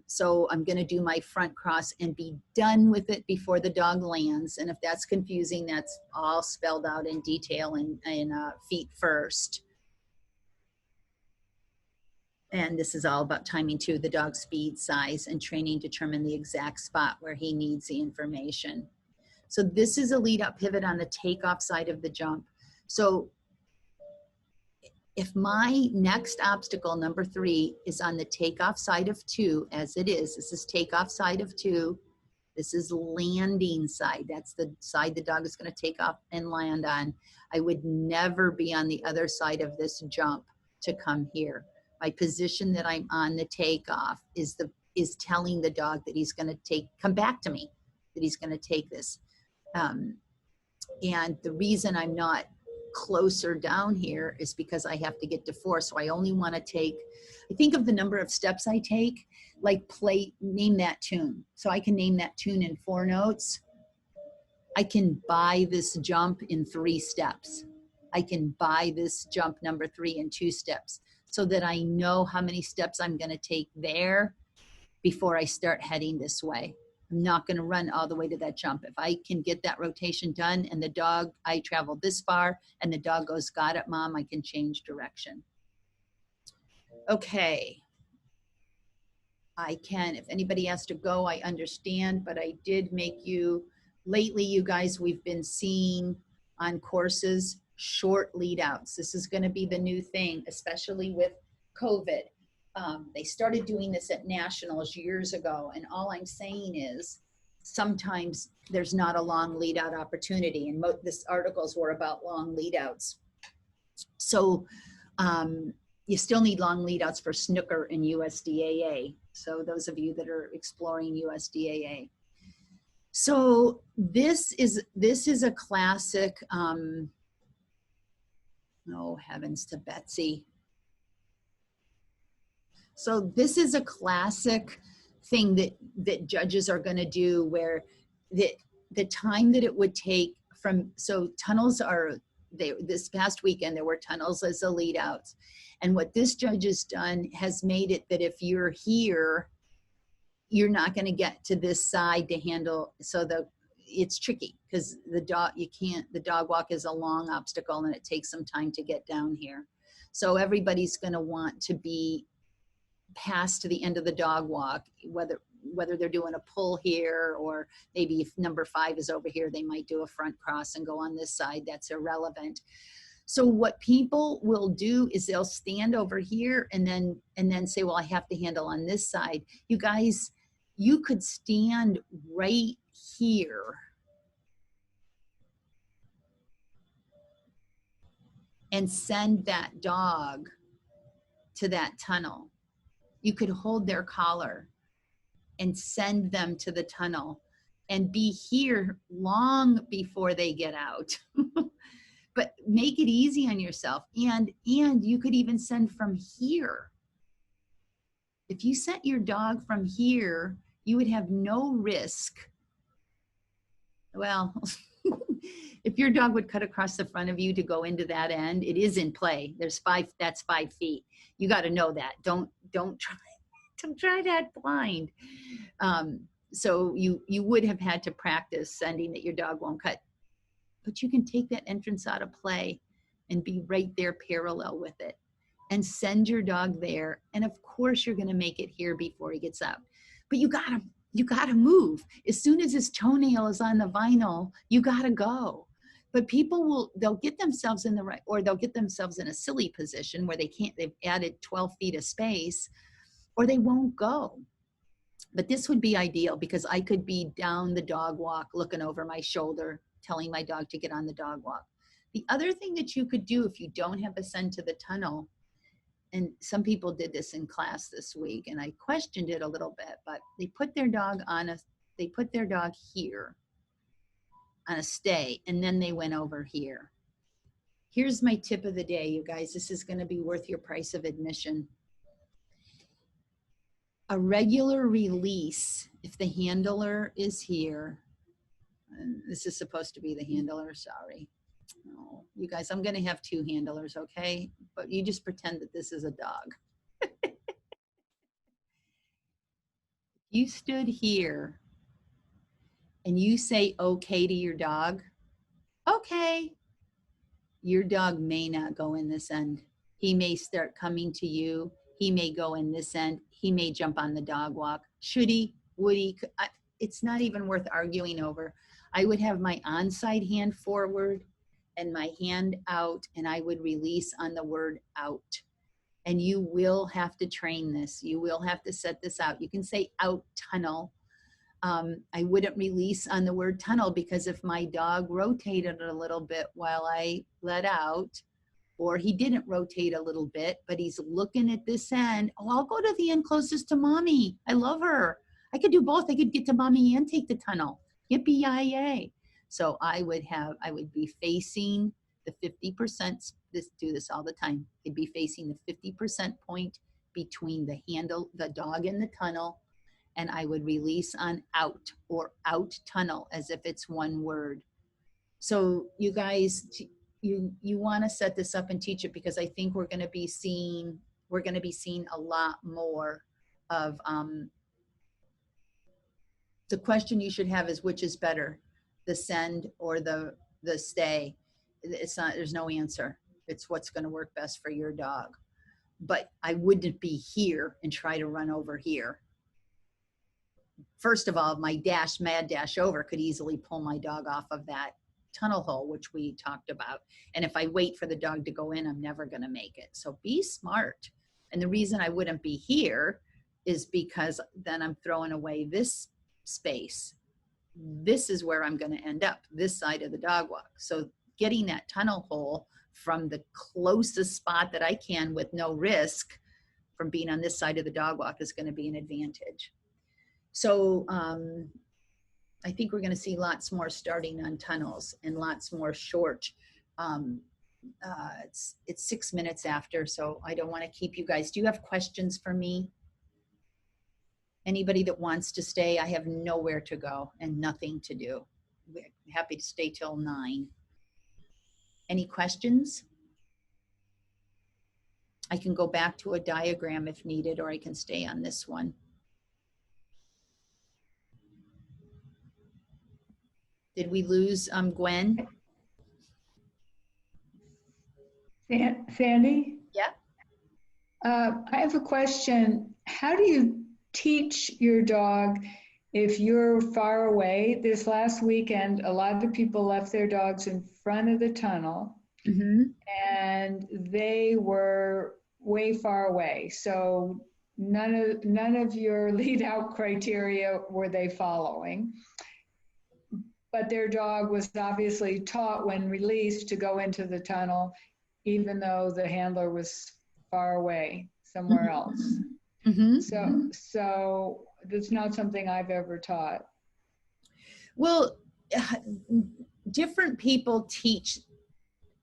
So I'm going to do my front cross and be done with it before the dog lands. And if that's confusing, that's all spelled out in detail in feet first. And this is all about timing too. The dog's speed, size, and training determine the exact spot where he needs the information. So this is a lead up pivot on the takeoff side of the jump. So if my next obstacle, number 3, is on the takeoff side of 2, as it is, this is takeoff side of 2, this is landing side. That's the side the dog is going to take off and land on. I would never be on the other side of this jump to come here. My position that I'm on the takeoff is telling the dog that he's going to come back to me, that he's going to take this. And the reason I'm not closer down here is because I have to get to 4. So I only want to take, I think of the number of steps I take, like name that tune. So I can name that tune in 4 notes. I can buy this jump in 3 steps. I can buy this jump number 3 in 2 steps so that I know how many steps I'm going to take there before I start heading this way. I'm not going to run all the way to that jump. If I can get that rotation done and the dog, I traveled this far and the dog goes, got it, Mom, I can change direction. Okay. I can, if anybody has to go, I understand, but I did make you, lately, you guys, we've been seeing on courses, short lead outs. This is going to be the new thing, especially with COVID. They started doing this at nationals years ago, and all I'm saying is sometimes there's not a long lead out opportunity, and this articles were about long lead outs. So you still need long lead outs for snooker and USDAA. So those of you that are exploring USDAA. So this is a classic, oh heavens to Betsy. So this is a classic thing that judges are going to do, where the time that it would take from, so tunnels are, this past weekend there were tunnels as the lead outs, and what this judge has done has made it that if you're here, you're not going to get to this side to handle. So it's tricky because the dog walk is a long obstacle and it takes some time to get down here. So everybody's going to want to be past to the end of the dog walk, whether they're doing a pull here, or maybe if number 5 is over here, they might do a front cross and go on this side. That's irrelevant. So what people will do is they'll stand over here and then say, well, I have to handle on this side. You guys, you could stand right here and send that dog to that tunnel. You could hold their collar and send them to the tunnel and be here long before they get out. But make it easy on yourself. And you could even send from here. If you sent your dog from here, you would have no risk. Well, if your dog would cut across the front of you to go into that end, it is in play. That's 5 feet. You got to know that. Don't try that blind. So you would have had to practice sending that your dog won't cut. But you can take that entrance out of play and be right there parallel with it and send your dog there. And of course you're going to make it here before he gets out. But you gotta move. As soon as his toenail is on the vinyl, you gotta go. But they'll get themselves in the right, or they'll get themselves in a silly position where they've added 12 feet of space, or they won't go. But this would be ideal because I could be down the dog walk, looking over my shoulder, telling my dog to get on the dog walk. The other thing that you could do if you don't have a send to the tunnel, and some people did this in class this week, and I questioned it a little bit, but they put their dog here on a stay, and then they went over here. Here's my tip of the day, you guys. This is going to be worth your price of admission. A regular release, if the handler is here, and this is supposed to be the handler, sorry. No, you guys, I'm going to have 2 handlers, okay? But you just pretend that this is a dog. You stood here and you say okay to your dog, okay. Your dog may not go in this end. He may start coming to you. He may go in this end. He may jump on the dog walk. Should he? Would he? It's not even worth arguing over. I would have my onside hand forward and my hand out, and I would release on the word out. And you will have to train this. You will have to set this out. You can say out tunnel. I wouldn't release on the word tunnel, because if my dog rotated a little bit while I let out, or he didn't rotate a little bit, but he's looking at this end, oh, I'll go to the end closest to mommy. I love her. I could do both. I could get to mommy and take the tunnel. Yippee-yi-yay. So I would be facing the 50%, do this all the time. I'd be facing the 50% point between the dog and the tunnel, and I would release on out, or out tunnel, as if it's one word. So you guys, you want to set this up and teach it, because I think we're going to be seeing a lot more of the question you should have is, which is better, the send or the stay? It's not, there's no answer. It's what's going to work best for your dog. But I wouldn't be here and try to run over here. First of all, my mad dash over could easily pull my dog off of that tunnel hole, which we talked about. And if I wait for the dog to go in, I'm never going to make it. So be smart. And the reason I wouldn't be here is because then I'm throwing away this space. This is where I'm going to end up, this side of the dog walk. So getting that tunnel hole from the closest spot that I can with no risk from being on this side of the dog walk is going to be an advantage. So I think we're going to see lots more starting on tunnels and lots more short. It's 6 minutes after, so I don't want to keep you guys. Do you have questions for me? Anybody that wants to stay? I have nowhere to go and nothing to do. We're happy to stay till 9. Any questions? I can go back to a diagram if needed, or I can stay on this one. Did we lose Gwen? Sandy? Yeah. I have a question. How do you teach your dog if you're far away? This last weekend, a lot of people left their dogs in front of the tunnel Mm-hmm. and they were way far away. So none of your lead out criteria were they following. But their dog was obviously taught when released to go into the tunnel, even though the handler was far away somewhere else. Mm-hmm. So that's not something I've ever taught. Well, different people teach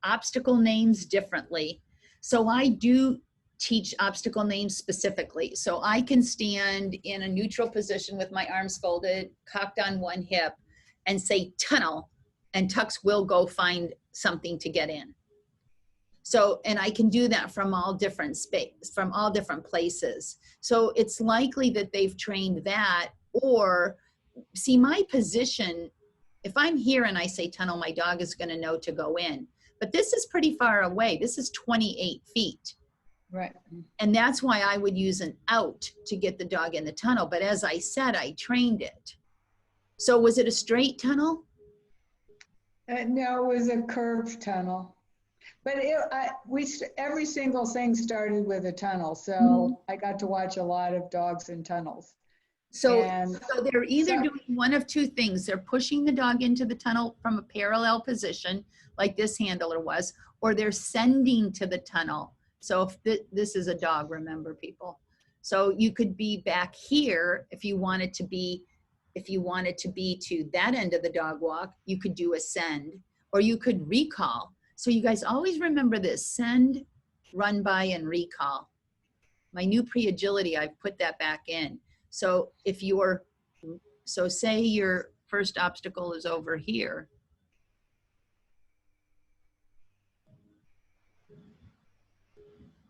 obstacle names differently. So I do teach obstacle names specifically. So I can stand in a neutral position with my arms folded, cocked on one hip, and say tunnel, and Tux will go find something to get in. So, and I can do that from all different places. So it's likely that they've trained that, or see my position, if I'm here and I say tunnel, my dog is going to know to go in. But this is pretty far away. This is 28 feet. Right. And that's why I would use an out to get the dog in the tunnel. But as I said, I trained it. So was it a straight tunnel? No, it was a curved tunnel. But every single thing started with a tunnel. So I got to watch a lot of dogs in tunnels. So they're either so- doing one of two things. They're pushing the dog into the tunnel from a parallel position, like this handler was, or they're sending to the tunnel. So if this is a dog, remember, people. So you could be back here if you wanted to be to that end of the dog walk, you could do a send, or you could recall. So you guys always remember this: send, run by, and recall. My new pre-agility, I've put that back in. So say your first obstacle is over here.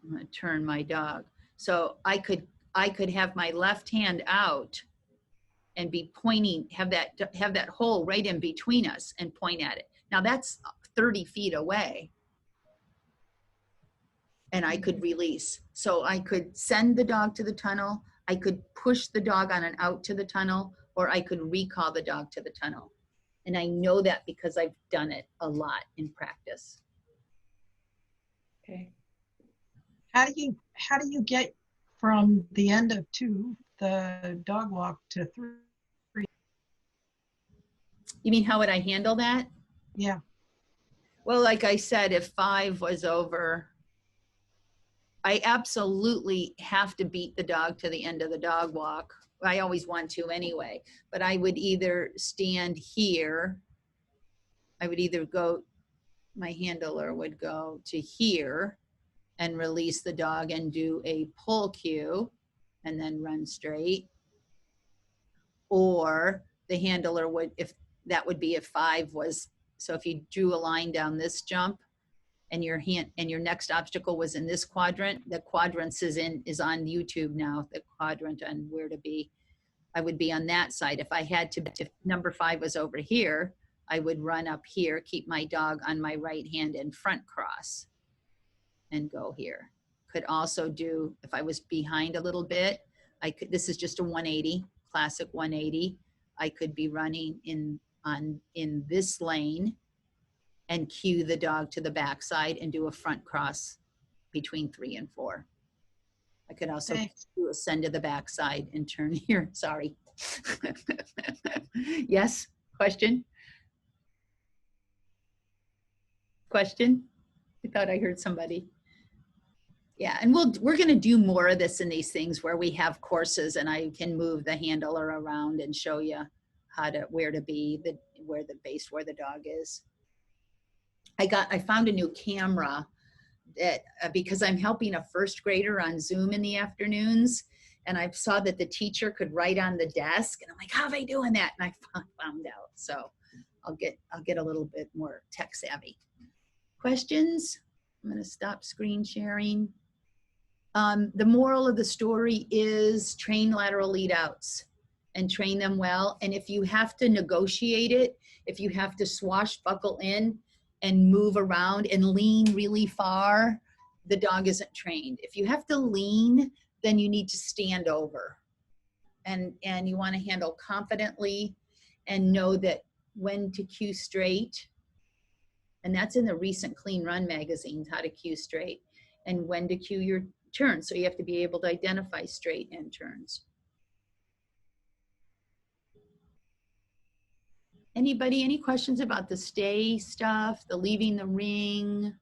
I'm gonna turn my dog. So I could have my left hand out and be pointing, have that hole right in between us and point at it. Now that's 30 feet away. And I could release. So I could send the dog to the tunnel, I could push the dog on an out to the tunnel, or I could recall the dog to the tunnel. And I know that because I've done it a lot in practice. Okay. How do you get from the end of 2, the dog walk, to 3? You mean how would I handle that? Yeah. Well, like I said, if 5 was over, I absolutely have to beat the dog to the end of the dog walk. I always want to anyway, but I would either stand here. I would either go, my handler would go to here and release the dog and do a pull cue and then run straight. Or the handler would, if that would be if 5 was, so if you drew a line down this jump and your next obstacle was in this quadrant, the quadrants is on YouTube now, the quadrant on where to be. I would be on that side. If I had to, if number 5 was over here, I would run up here, keep my dog on my right hand and front cross and go here. Could also do, if I was behind a little bit, I could, this is just a 180, classic 180. I could be running in this lane and cue the dog to the backside and do a front cross between 3 and 4. I could also do a send to the backside and turn here. Sorry. Yes, question? Question? I thought I heard somebody. Yeah, and we're going to do more of this in these things where we have courses and I can move the handler around and show you where to be, where the dog is. I found a new camera that because I'm helping a first grader on Zoom in the afternoons, and I saw that the teacher could write on the desk, and I'm like, how are they doing that? And I found out. So I'll get a little bit more tech savvy. Questions? I'm going to stop screen sharing. The moral of the story is train lateral lead outs and train them well. And if you have to negotiate it, if you have to swashbuckle in and move around and lean really far, the dog isn't trained. If you have to lean, then you need to stand over. And you want to handle confidently and know that when to cue straight. And that's in the recent Clean Run magazines, how to cue straight, and when to cue your turn. So you have to be able to identify straight and turns. Anybody, any questions about the stay stuff, the leaving the ring?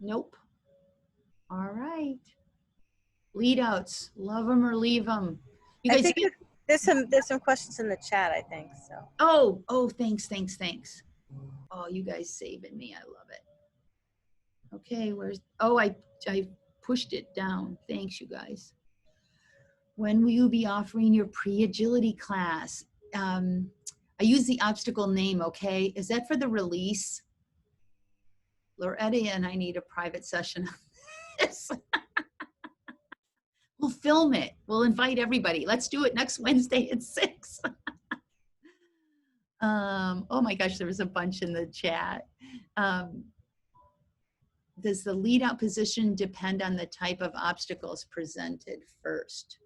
Nope. All right. Lead outs, love them or leave them. You I guys, think there's some questions in the chat, I think, so. oh, thanks. Oh, you guys saving me. I love it. Okay, I pushed it down. Thanks, you guys. When will you be offering your pre-agility class? I use the obstacle name, okay? Is that for the release? Loretta and I need a private session on this. We'll film it. We'll invite everybody. Let's do it next Wednesday at 6. Oh my gosh, there was a bunch in the chat. Does the lead out position depend on the type of obstacles presented first?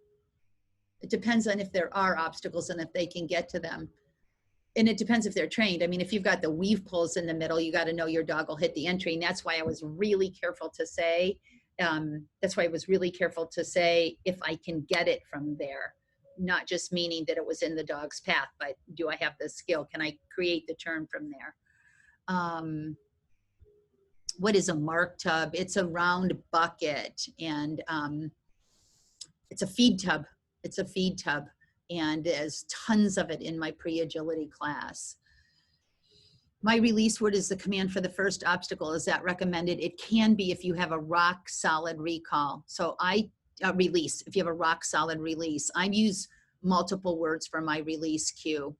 It depends on if there are obstacles and if they can get to them. And it depends if they're trained. I mean, if you've got the weave pulls in the middle, you got to know your dog will hit the entry. And that's why I was really careful to say, if I can get it from there, not just meaning that it was in the dog's path, but do I have the skill? Can I create the turn from there? What is a mark tub? It's a round bucket, and it's a feed tub. It's a feed tub, and there's tons of it in my pre-agility class. My release word is the command for the first obstacle. Is that recommended? It can be if you have a rock solid recall. So release, if you have a rock solid release. I use multiple words for my release cue.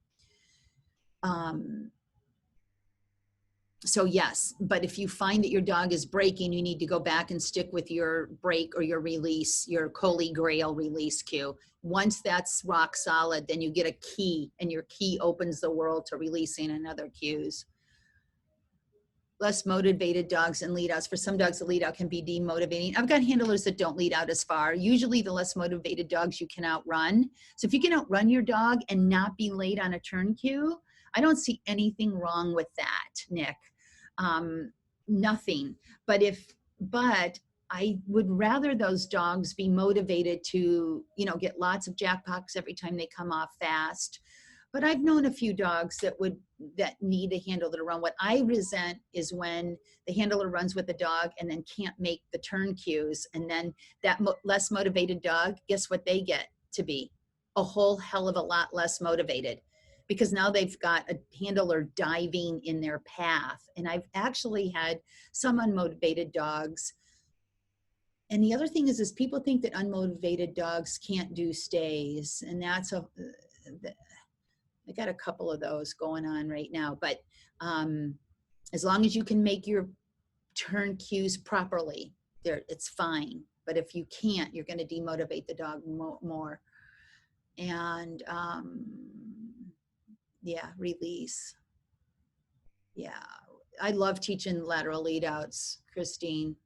So yes, but if you find that your dog is breaking, you need to go back and stick with your break or your release, your Coley Grail release cue. Once that's rock solid, then you get a key, and your key opens the world to releasing and other cues. Less motivated dogs and lead outs. For some dogs, the lead out can be demotivating. I've got handlers that don't lead out as far. Usually the less motivated dogs you can outrun. So if you can outrun your dog and not be late on a turn cue, I don't see anything wrong with that, Nick. Nothing. But I would rather those dogs be motivated to, get lots of jackpots every time they come off fast. But I've known a few dogs that need a handler to run. What I resent is when the handler runs with the dog and then can't make the turn cues. And then that less motivated dog, guess what they get to be? A whole hell of a lot less motivated, because now they've got a handler diving in their path. And I've actually had some unmotivated dogs. And the other thing is people think that unmotivated dogs can't do stays. And I got a couple of those going on right now. But as long as you can make your turn cues properly, it's fine. But if you can't, you're going to demotivate the dog more. And yeah, release. Yeah, I love teaching lateral lead outs, Christine.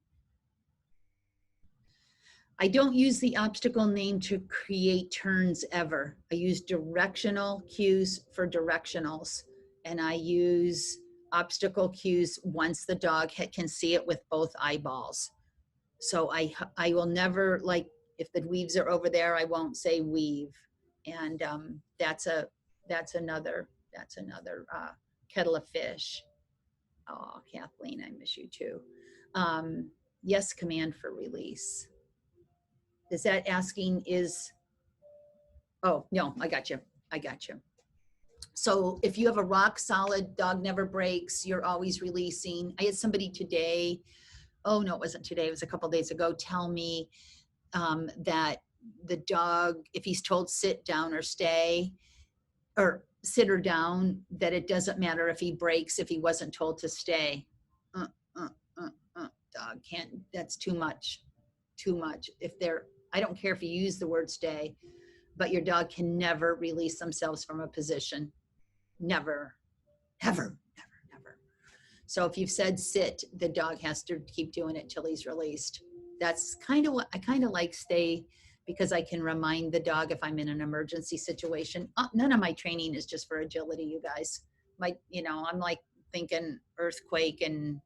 I don't use the obstacle name to create turns ever. I use directional cues for directionals, and I use obstacle cues once the dog can see it with both eyeballs. So I will never, like, if the weaves are over there, I won't say weave. And that's another kettle of fish. Oh, Kathleen, I miss you too. Yes, command for release. Is that asking oh, no, I got you. So if you have a rock solid dog never breaks, you're always releasing. I had somebody today, oh no, it wasn't today, it was a couple of days ago, tell me that the dog, if he's told sit down or stay, or sit or down, that it doesn't matter if he breaks if he wasn't told to stay. Dog can't, that's too much. I don't care if you use the word stay, but your dog can never release themselves from a position. Never, ever, never, never. So if you've said sit, the dog has to keep doing it till he's released. That's kind of what I kind of like stay, because I can remind the dog if I'm in an emergency situation. None of my training is just for agility, you guys. I'm like thinking earthquake and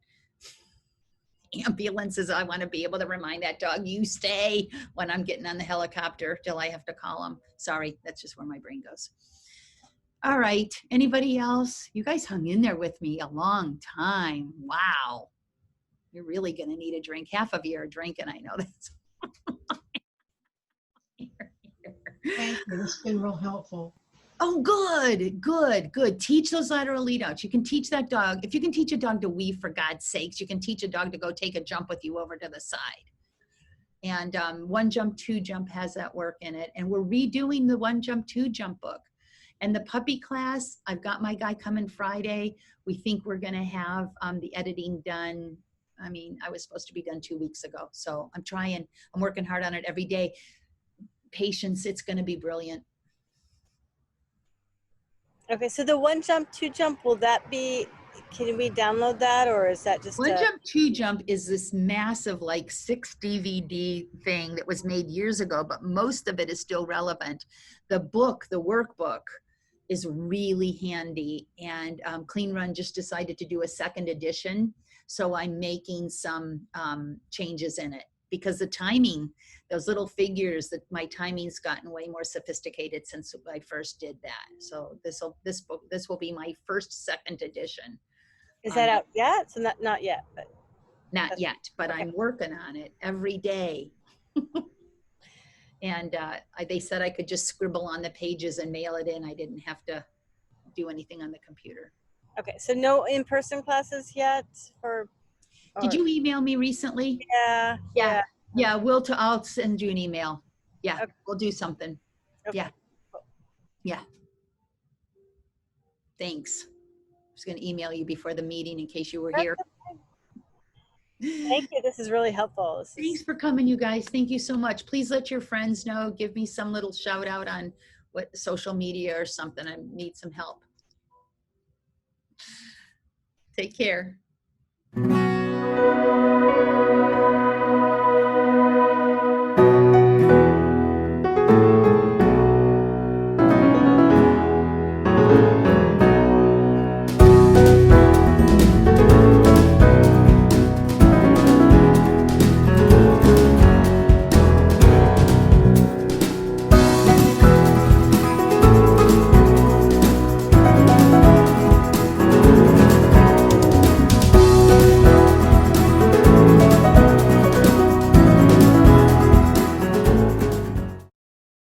ambulances. I want to be able to remind that dog, you stay, when I'm getting on the helicopter till I have to call him. Sorry, that's just where my brain goes. All right, anybody else? You guys hung in there with me a long time. Wow. You're really going to need a drink. Half of you are drinking, I know that. Thank you. It's been real helpful. Oh, good, good, good. Teach those lateral lead outs. You can teach that dog. If you can teach a dog to weave, for God's sakes, you can teach a dog to go take a jump with you over to the side. And 1 jump, 2 jump has that work in it. And we're redoing the 1 jump, 2 jump book. And the puppy class, I've got my guy coming Friday. We think we're going to have the editing done. I mean, I was supposed to be done 2 weeks ago. So I'm trying. I'm working hard on it every day. Patience, it's going to be brilliant. Okay, so the 1 jump, 2 jump, will that be, can we download that, or is that just 1 jump, 2 jump is this massive, like 6 DVD thing that was made years ago, but most of it is still relevant. The book, the workbook, is really handy, and Clean Run just decided to do a 2nd edition, so I'm making some changes in it, because the timing, those little figures, that my timing's gotten way more sophisticated since I first did that. So this will be my first 2nd edition. is that out yet? So not yet, but Not yet, but okay. I'm working on it every day. And they said I could just scribble on the pages and mail it in. I didn't have to do anything on the computer. Okay, so no in-person classes yet for? Did you email me recently? Yeah. Yeah. Yeah, I'll send you an email. Yeah, Okay. we'll do something. Okay. Yeah. Yeah. Thanks. I was going to email you before the meeting in case you were here. Thank you. This is really helpful. Thanks for coming, you guys. Thank you so much. Please let your friends know. Give me some little shout out on what social media or something. I need some help. Take care.